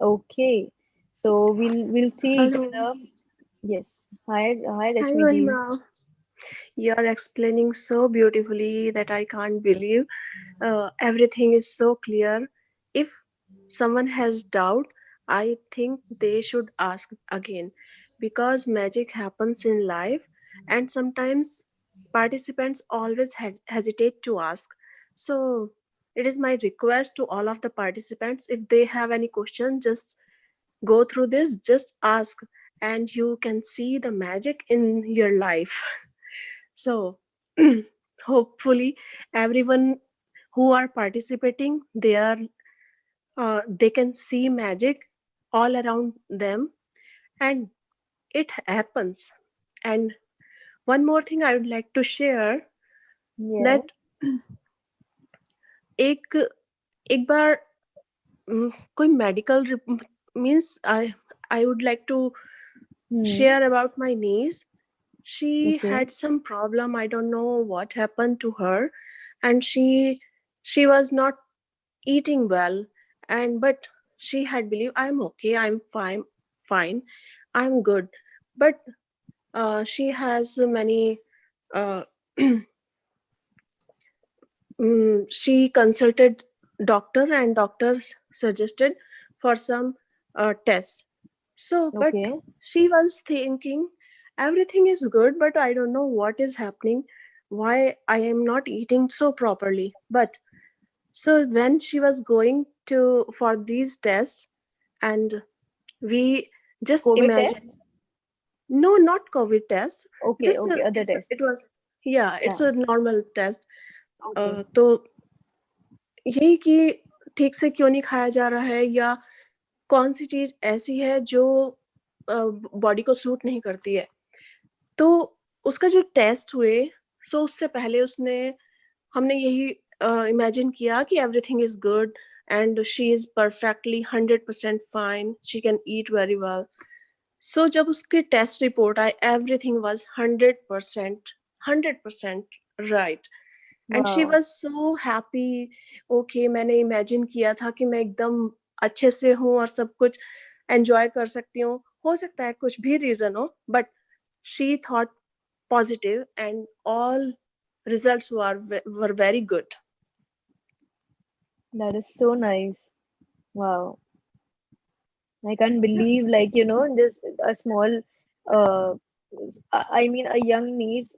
A: Okay, so we'll see each
C: Hello.
A: other. Yes. Hi,
C: Hi,
A: Rashmi ji.
C: Mahima. You are explaining so beautifully that I can't believe. Everything is so clear. If someone has doubt, I think they should ask again because magic happens in life, and sometimes participants always hesitate to ask. So it is my request to all of the participants, if they have any question, just go through this, just ask, and you can see the magic in your life. So hopefully everyone who are participating, they can see magic all around them, and it happens. And one more thing I would like to share,
A: Yeah.
C: that एक एक बार कोई medical means I would like to
A: Hmm.
C: share about my niece. She
A: Okay.
C: had some problem, I don't know what happened to her, and she was not eating well, and but she had believed, I'm okay, I'm fine, I'm good. But she has many uh, she consulted doctor, and doctors suggested for some tests. So but
A: Okay.
C: she was thinking everything is good, but I don't know what is happening, why I am not eating so properly. But so when she was going to for these tests, and we just
A: COVID test?
C: imagine, no, not COVID test,
A: Okay,
C: just
A: okay, other test.
C: it was, yeah, it's
A: Yeah.
C: a normal test.
A: Okay.
C: तो यही कि ठीक से क्यों नहीं खाया जा रहा है, या कौन सी चीज ऐसी है जो बॉडी को सूट नहीं करती है। तो उसका जो टेस्ट हुए, सो उससे पहले उसने हमने यही इमेजिन किया कि everything is good and she is perfectly 100% fine, she can eat very well. So जब उसकी टेस्ट रिपोर्ट आई, everything was 100%, 100% right, and she
A: Wow.
C: Was so happy. Okay, मैंने इमेजिन किया था कि मैं एकदम अच्छे से हूँ और सब कुछ एंजॉय कर सकती हूँ, हो सकता है कुछ भी रीजन हो, but she thought positive and all results were very good.
A: That is so nice. Wow. I can't
C: Yes.
A: believe, like, just a small, uh, I mean, a young niece,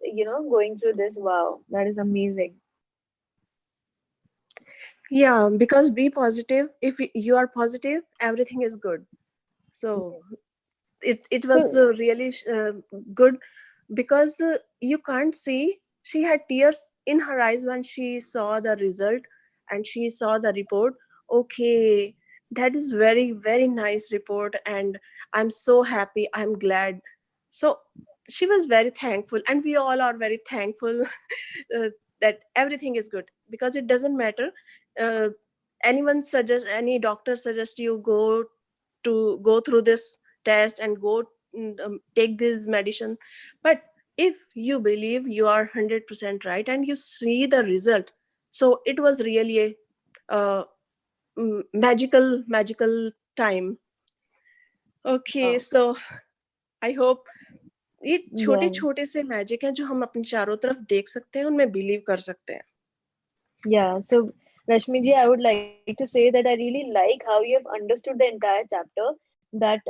A: going through this. Wow, that is amazing.
C: Yeah, because be positive. If you are positive, everything is good. So
A: Yes.
C: it was
A: So,
C: really good, because you can't see, she had tears in her eyes when she saw the result and she saw the report. Okay, that is very very nice report, and I'm so happy, I'm glad. So she was very thankful, and we all are very thankful uh, that everything is good, because it doesn't matter, uh, anyone suggest, any doctor suggest you go through this test and take this medicine. But if you believe you are 100% right and you see the result, so it was really a uh, magical time. Okay,
A: wow.
C: so I hope ये छोटे
A: Yeah.
C: छोटे से magic हैं जो हम अपनी चारों तरफ देख सकते हैं, उनमें बिलीव कर सकते हैं.
A: Yeah, so Rashmi ji, I would like to say that I really like how you have understood the entire chapter. That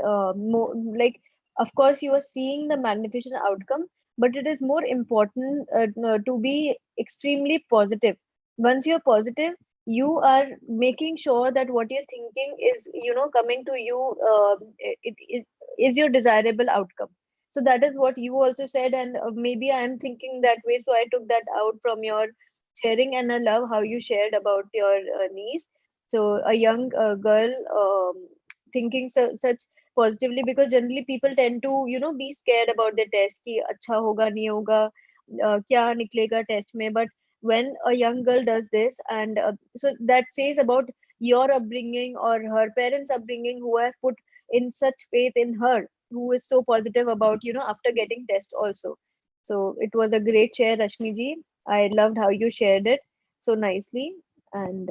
A: like, of course, you are seeing the magnificent outcome, but it is more important no, to be extremely positive. Once you're positive, you are making sure that what you're thinking is, coming to you. It is your desirable outcome. So that is what you also said, and maybe I am thinking that way. So I took that out from your sharing, and I love how you shared about your niece. So a young girl thinking such positively, because generally people tend to be scared about the test ki acha hoga nahi hoga, kya niklega test mein. But when a young girl does this, and so that says about your upbringing or her parents upbringing, who have put in such faith in her, who is so positive about after getting test also. So it was a great share, Rashmi ji. I loved how you shared it so nicely, and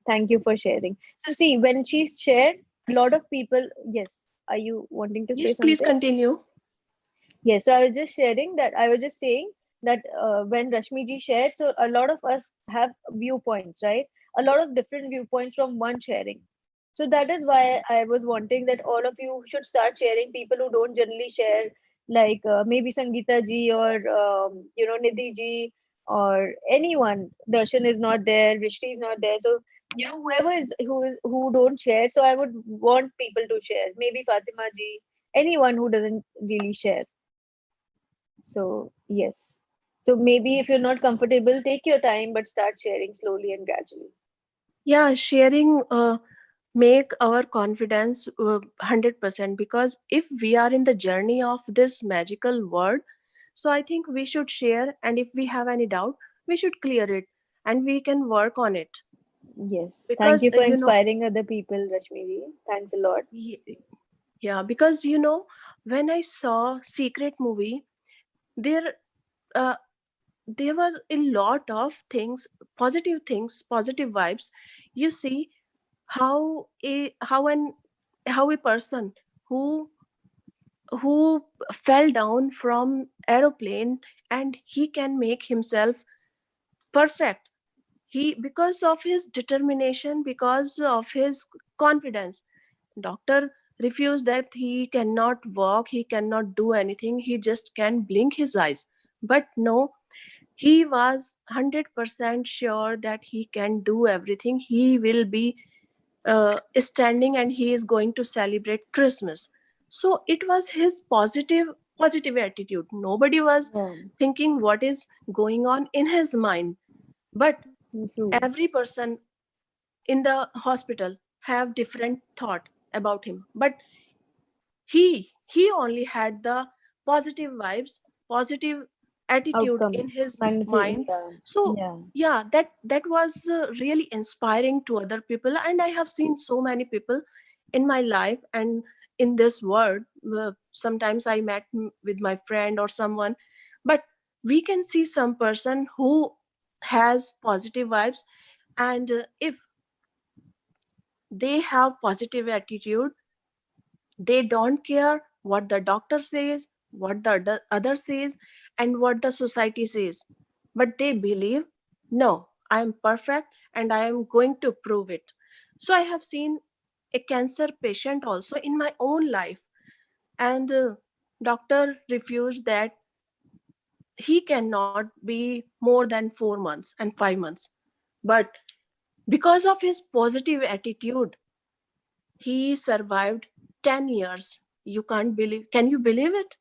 A: thank you for sharing. So, see, when she shared, a lot of people, yes, are you wanting to say
C: Yes, please
A: something?
C: continue.
A: Yes, so I was just sharing that, I was just saying that when Rashmi ji shared, so a lot of us have viewpoints, right? A lot of different viewpoints from one sharing. So that is why I was wanting that all of you should start sharing. People who don't generally share, like maybe Sangeeta ji or Nidhi ji or anyone. Darshan is not there, Rishti is not there. So whoever who don't share. So I would want people to share. Maybe Fatima ji, anyone who doesn't really share. So yes. So maybe if you're not comfortable, take your time, but start sharing slowly and gradually.
C: Yeah, sharing make our confidence 100%, because if we are in the journey of this magical world, so I think we should share, and if we have any doubt, we should clear it and we can work on it.
A: Yes. Thank
C: Because
A: you for inspiring other people, Rashmi ji. Thanks a lot.
C: yeah, because when I saw Secret movie, there uh, there was a lot of things, positive vibes. You see how a person who fell down from aeroplane, and he can make himself perfect, he because of his determination, because of his confidence. Doctor refused that he cannot walk, he cannot do anything, he just can blink his eyes. But no, he was 100% sure that he can do everything. He will be standing and he is going to celebrate Christmas. So it was his positive attitude. Nobody was
A: Yeah,
C: thinking what is going on in his mind. But
A: true.
C: every person in the hospital have different thought about him. But he only had the positive vibes, positive attitude
A: Outcome.
C: in his
A: Magnificent.
C: mind.
A: Yeah.
C: So
A: Yeah.
C: yeah, that was really inspiring to other people, and I have seen so many people in my life and in this world. Sometimes I met with my friend or someone, but we can see some person who has positive vibes, and if they have positive attitude, they don't care what the doctor says, what the other says, and what the society says. But they believe, no, I am perfect and I am going to prove it. So I have seen a cancer patient also in my own life, and doctor refused that he cannot be more than 4 months and 5 months. But because of his positive attitude, he survived 10 years. You can't believe, can you believe it?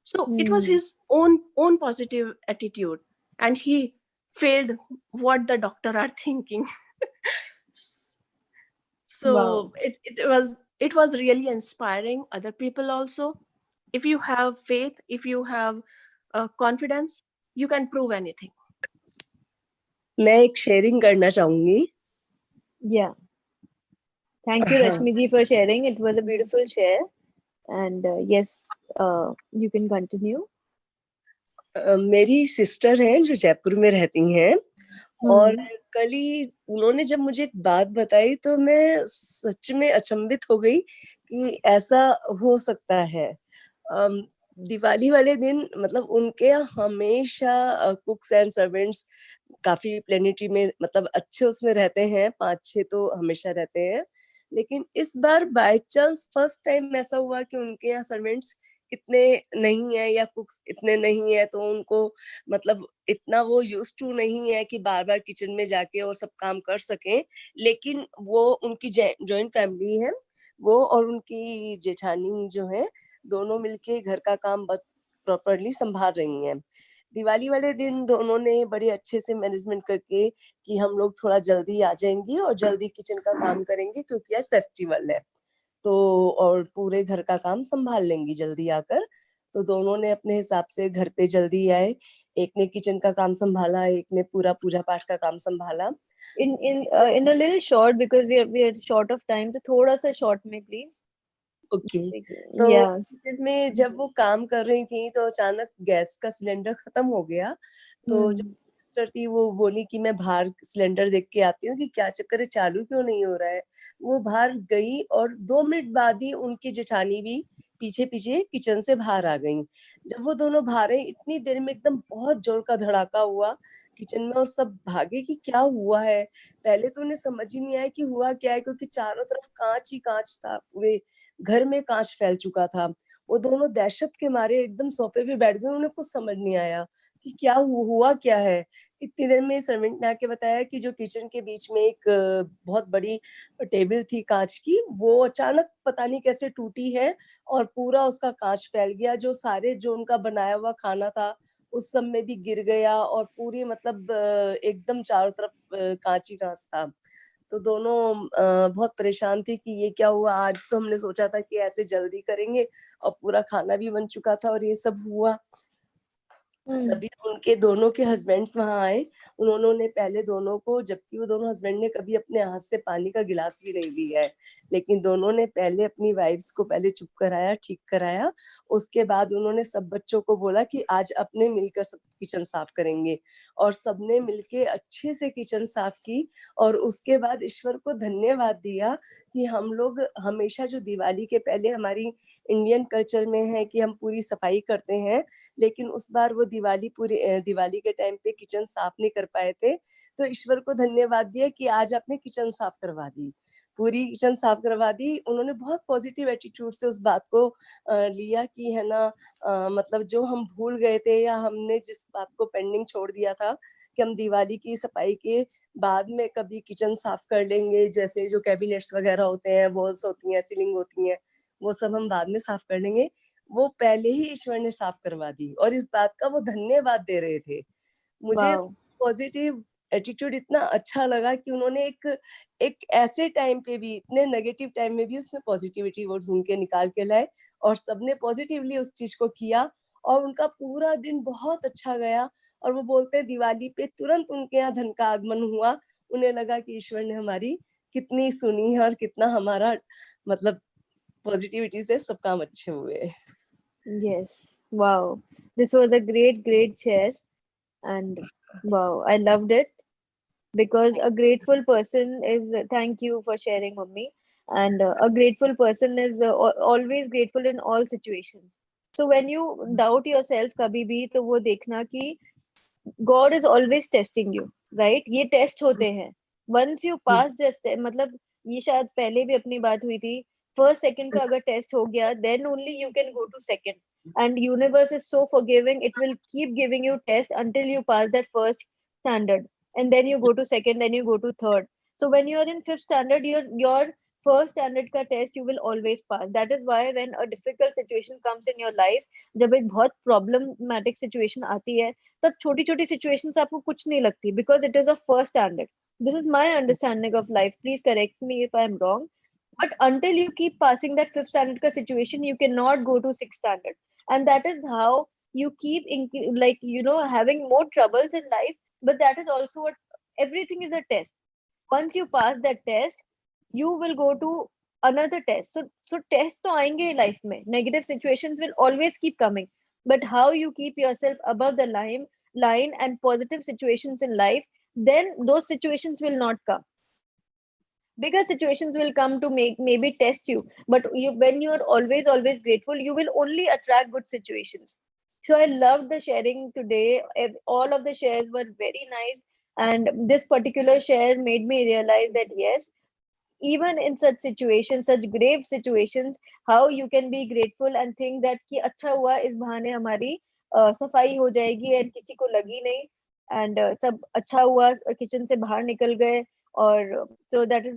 C: So it was
A: Hmm.
C: his own positive attitude, and he failed what the doctor are thinking.
A: Wow.
C: So it was really inspiring other people also. If you have faith, if you have confidence, you can prove anything.
D: मैं एक sharing करना चाहूंगी.
A: Yeah. Thank you,
D: हाँ,
A: Rashmi ji, for sharing. It was a beautiful share. And yes, you can continue.
D: मेरी sister हैं जो जयपुर में रहती हैं, और
A: Hmm.
D: कल ही उन्होंने जब मुझे एक बात बताई तो मैं सच में अचंभित हो गई कि ऐसा हो सकता है. दिवाली वाले दिन मतलब उनके यहाँ हमेशा कुक्स एंड सर्वेंट्स काफी प्लेनेटरी में मतलब अच्छे उसमें रहते हैं, 5-6 तो हमेशा रहते हैं. लेकिन इस बार बाय चांस फर्स्ट टाइम ऐसा हुआ कि उनके यहाँ सर्वेंट्स इतने नहीं है या कुक्स इतने नहीं है, तो उनको मतलब इतना वो यूज टू नहीं है कि बार बार किचन में जाके वो सब काम कर सकें. लेकिन वो उनकी जॉइंट फैमिली है, वो और उनकी जेठानी जो है, दोनों मिलके घर का काम प्रॉपरली संभाल रही हैं. दिवाली वाले दिन दोनों ने बड़े अच्छे से मैनेजमेंट करके कि हम लोग थोड़ा जल्दी आ जाएंगे और जल्दी किचन का काम करेंगे क्योंकि आज फेस्टिवल है, तो और पूरे घर का काम संभाल लेंगी जल्दी आकर. तो दोनों ने अपने हिसाब से घर पे जल्दी आए. एक ने किचन का काम संभाला, एक ने पूरा पूजा पाठ का काम संभाला.
A: In a little short, because we are short of time, तो थोड़ा सा short में please.
D: ओके. तो
A: Yeah.
D: किचन में जब वो काम कर रही थी तो अचानक गैस का सिलेंडर खत्म हो गया. तो जो
A: Hmm.
D: सिस्टर थी वो बोली कि मैं बाहर सिलेंडर देख के आती हूँ कि क्या चक्कर है, चालू क्यों नहीं हो रहा है. वो बाहर गई और 2 मिनट बाद ही उनकी जेठानी भी पीछे पीछे किचन से बाहर आ गई. जब वो दोनों बाहर आई, इतनी देर में एकदम बहुत जोर का धड़ाका हुआ किचन में और सब भागे कि क्या हुआ है. पहले तो उन्हें समझ ही नहीं आया कि हुआ क्या है, क्योंकि चारों तरफ कांच ही कांच था पूरे घर में कांच फैल चुका था। वो दोनों दहशत के मारे एकदम सोफे पे बैठ गए, उन्हें कुछ समझ नहीं आया कि क्या हुआ क्या है। इतनी देर में सर्वेंट ने आके बताया कि जो किचन के बीच में एक बहुत बड़ी टेबल थी कांच की, वो अचानक पता नहीं कैसे टूटी है और पूरा उसका कांच फैल गया। जो उनका बनाया हुआ खाना था उस सब में भी गिर गया और पूरी मतलब एकदम चारों तरफ कांच ही कांच था। तो दोनों बहुत परेशान थे कि ये क्या हुआ, आज तो हमने सोचा था कि ऐसे जल्दी करेंगे और पूरा खाना भी बन चुका था और ये सब हुआ। तभी उनके दोनों के हस्बैंड्स वहां आए। उन्होंने पहले दोनों को, जबकि वो दोनों हस्बैंड ने कभी अपने हाथ से पानी का गिलास भी नहीं लिया है, लेकिन दोनों ने पहले अपनी वाइफ्स को पहले चुप कराया, ठीक कराया। उसके बाद उन्होंने सब बच्चों को बोला कि आज अपने मिलकर सब किचन साफ करेंगे, और सबने मिलके अच्छे से किचन साफ की। और उसके बाद ईश्वर को धन्यवाद दिया कि हम लोग हमेशा, जो दिवाली के पहले हमारी इंडियन कल्चर में है कि हम पूरी सफाई करते हैं, लेकिन उस बार वो दिवाली के टाइम पे किचन साफ नहीं कर पाए थे। तो ईश्वर को धन्यवाद दिया कि आज आपने किचन साफ करवा दी, पूरी किचन साफ करवा दी। उन्होंने बहुत पॉजिटिव एटीट्यूड से उस बात को लिया कि है ना, मतलब जो हम भूल गए थे या हमने जिस बात को पेंडिंग छोड़ दिया था कि हम दिवाली की सफाई के बाद में कभी किचन साफ कर लेंगे, जैसे जो कैबिनेट्स वगैरह होते हैं, वॉल्स होती हैं, सीलिंग होती हैं, वो सब हम बाद में साफ कर लेंगे, वो पहले ही ईश्वर ने साफ करवा दी और इस बात का वो धन्यवाद दे रहे थे। मुझे पॉजिटिव एटीट्यूड इतना अच्छा लगा कि उन्होंने एक ऐसे टाइम पे भी, इतने नेगेटिव टाइम में भी उसमें पॉजिटिविटी वो ढूंढ के निकाल के लाए और सबने पॉजिटिवली उस चीज को किया और उनका पूरा दिन बहुत अच्छा गया। और वो बोलते हैं दिवाली पे तुरंत उनके यहाँ धन का आगमन हुआ। उन्हें लगा कि ईश्वर ने हमारी कितनी सुनी है और कितना हमारा मतलब पॉजिटिविटी से सब काम अच्छे हुए।
A: Yes. Wow. This was a great share. And wow, I loved it because a grateful person is, thank you for sharing, Mummy. And a grateful person is always grateful in all situations. So when you doubt yourself, kabhi bhi, to wo dekhna ki God is always testing you, right? ये test होते हैं. Once you pass this, मतलब ये शायद पहले भी अपनी बात हुई थी. First, second का अगर टेस्ट हो गया, then only you can go to second. And universe is so forgiving; it will keep giving you test until you pass that first standard, and then you go to second, then you go to third. So when you are in fifth standard, your first standard का test you will always pass. That is why when a difficult situation comes in your life, जब एक बहुत problematic situation आती है, तब छोटी छोटी situations आपको कुछ नहीं लगती because it is a first standard. This is my understanding of life. Please correct me if I am wrong. But until you keep passing that fifth standard ka situation, you cannot go to sixth standard. And that is how you keep like having more troubles in life. But that is also what everything is a test. Once you pass that test, you will go to another test. So test to aayenge life mein. Negative situations will always keep coming. But how you keep yourself above the line and positive situations in life, then those situations will not come. Bigger situations will come to maybe test you, but when you are always grateful, you will only attract good situations. So I loved the sharing today. All of the shares were very nice, and this particular share made me realize that yes, even in such situations, such grave situations, how you can be grateful and think that कि अच्छा हुआ इस बहाने हमारी सफाई हो जाएगी and किसी को लगी नहीं, and सब अच्छा हुआ किचन से बाहर निकल गए. और so that is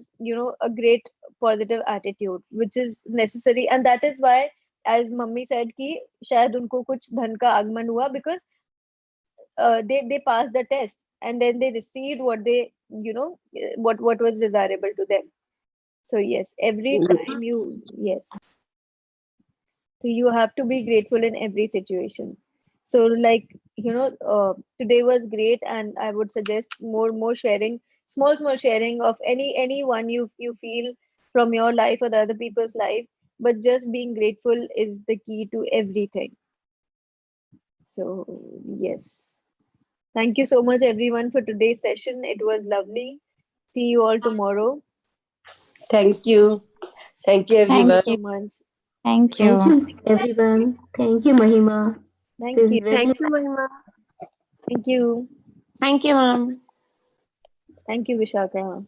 A: a great positive attitude which is necessary, and that is why as mummy said कि शायद उनको कुछ धन का आगमन हुआ because they passed the test and then they received what they what was desirable to them. So yes, every time yes. So you have to be grateful in every situation. So like today was great, and I would suggest more sharing, small sharing of anyone you feel from your life or the other people's life. But just being grateful is the key to everything. So yes, thank you so much everyone for today's session. It was lovely. See you all tomorrow.
D: Thank you. Thank you,
A: Thank
D: everyone.
A: you so much.
B: Thank you.
E: Thank you, everyone. Thank you, Mahima.
A: Thank
E: This is
A: you.
E: very
C: Thank you, Mahima.
A: Thank you.
F: Thank you, ma'am.
A: Thank you, Vishaka.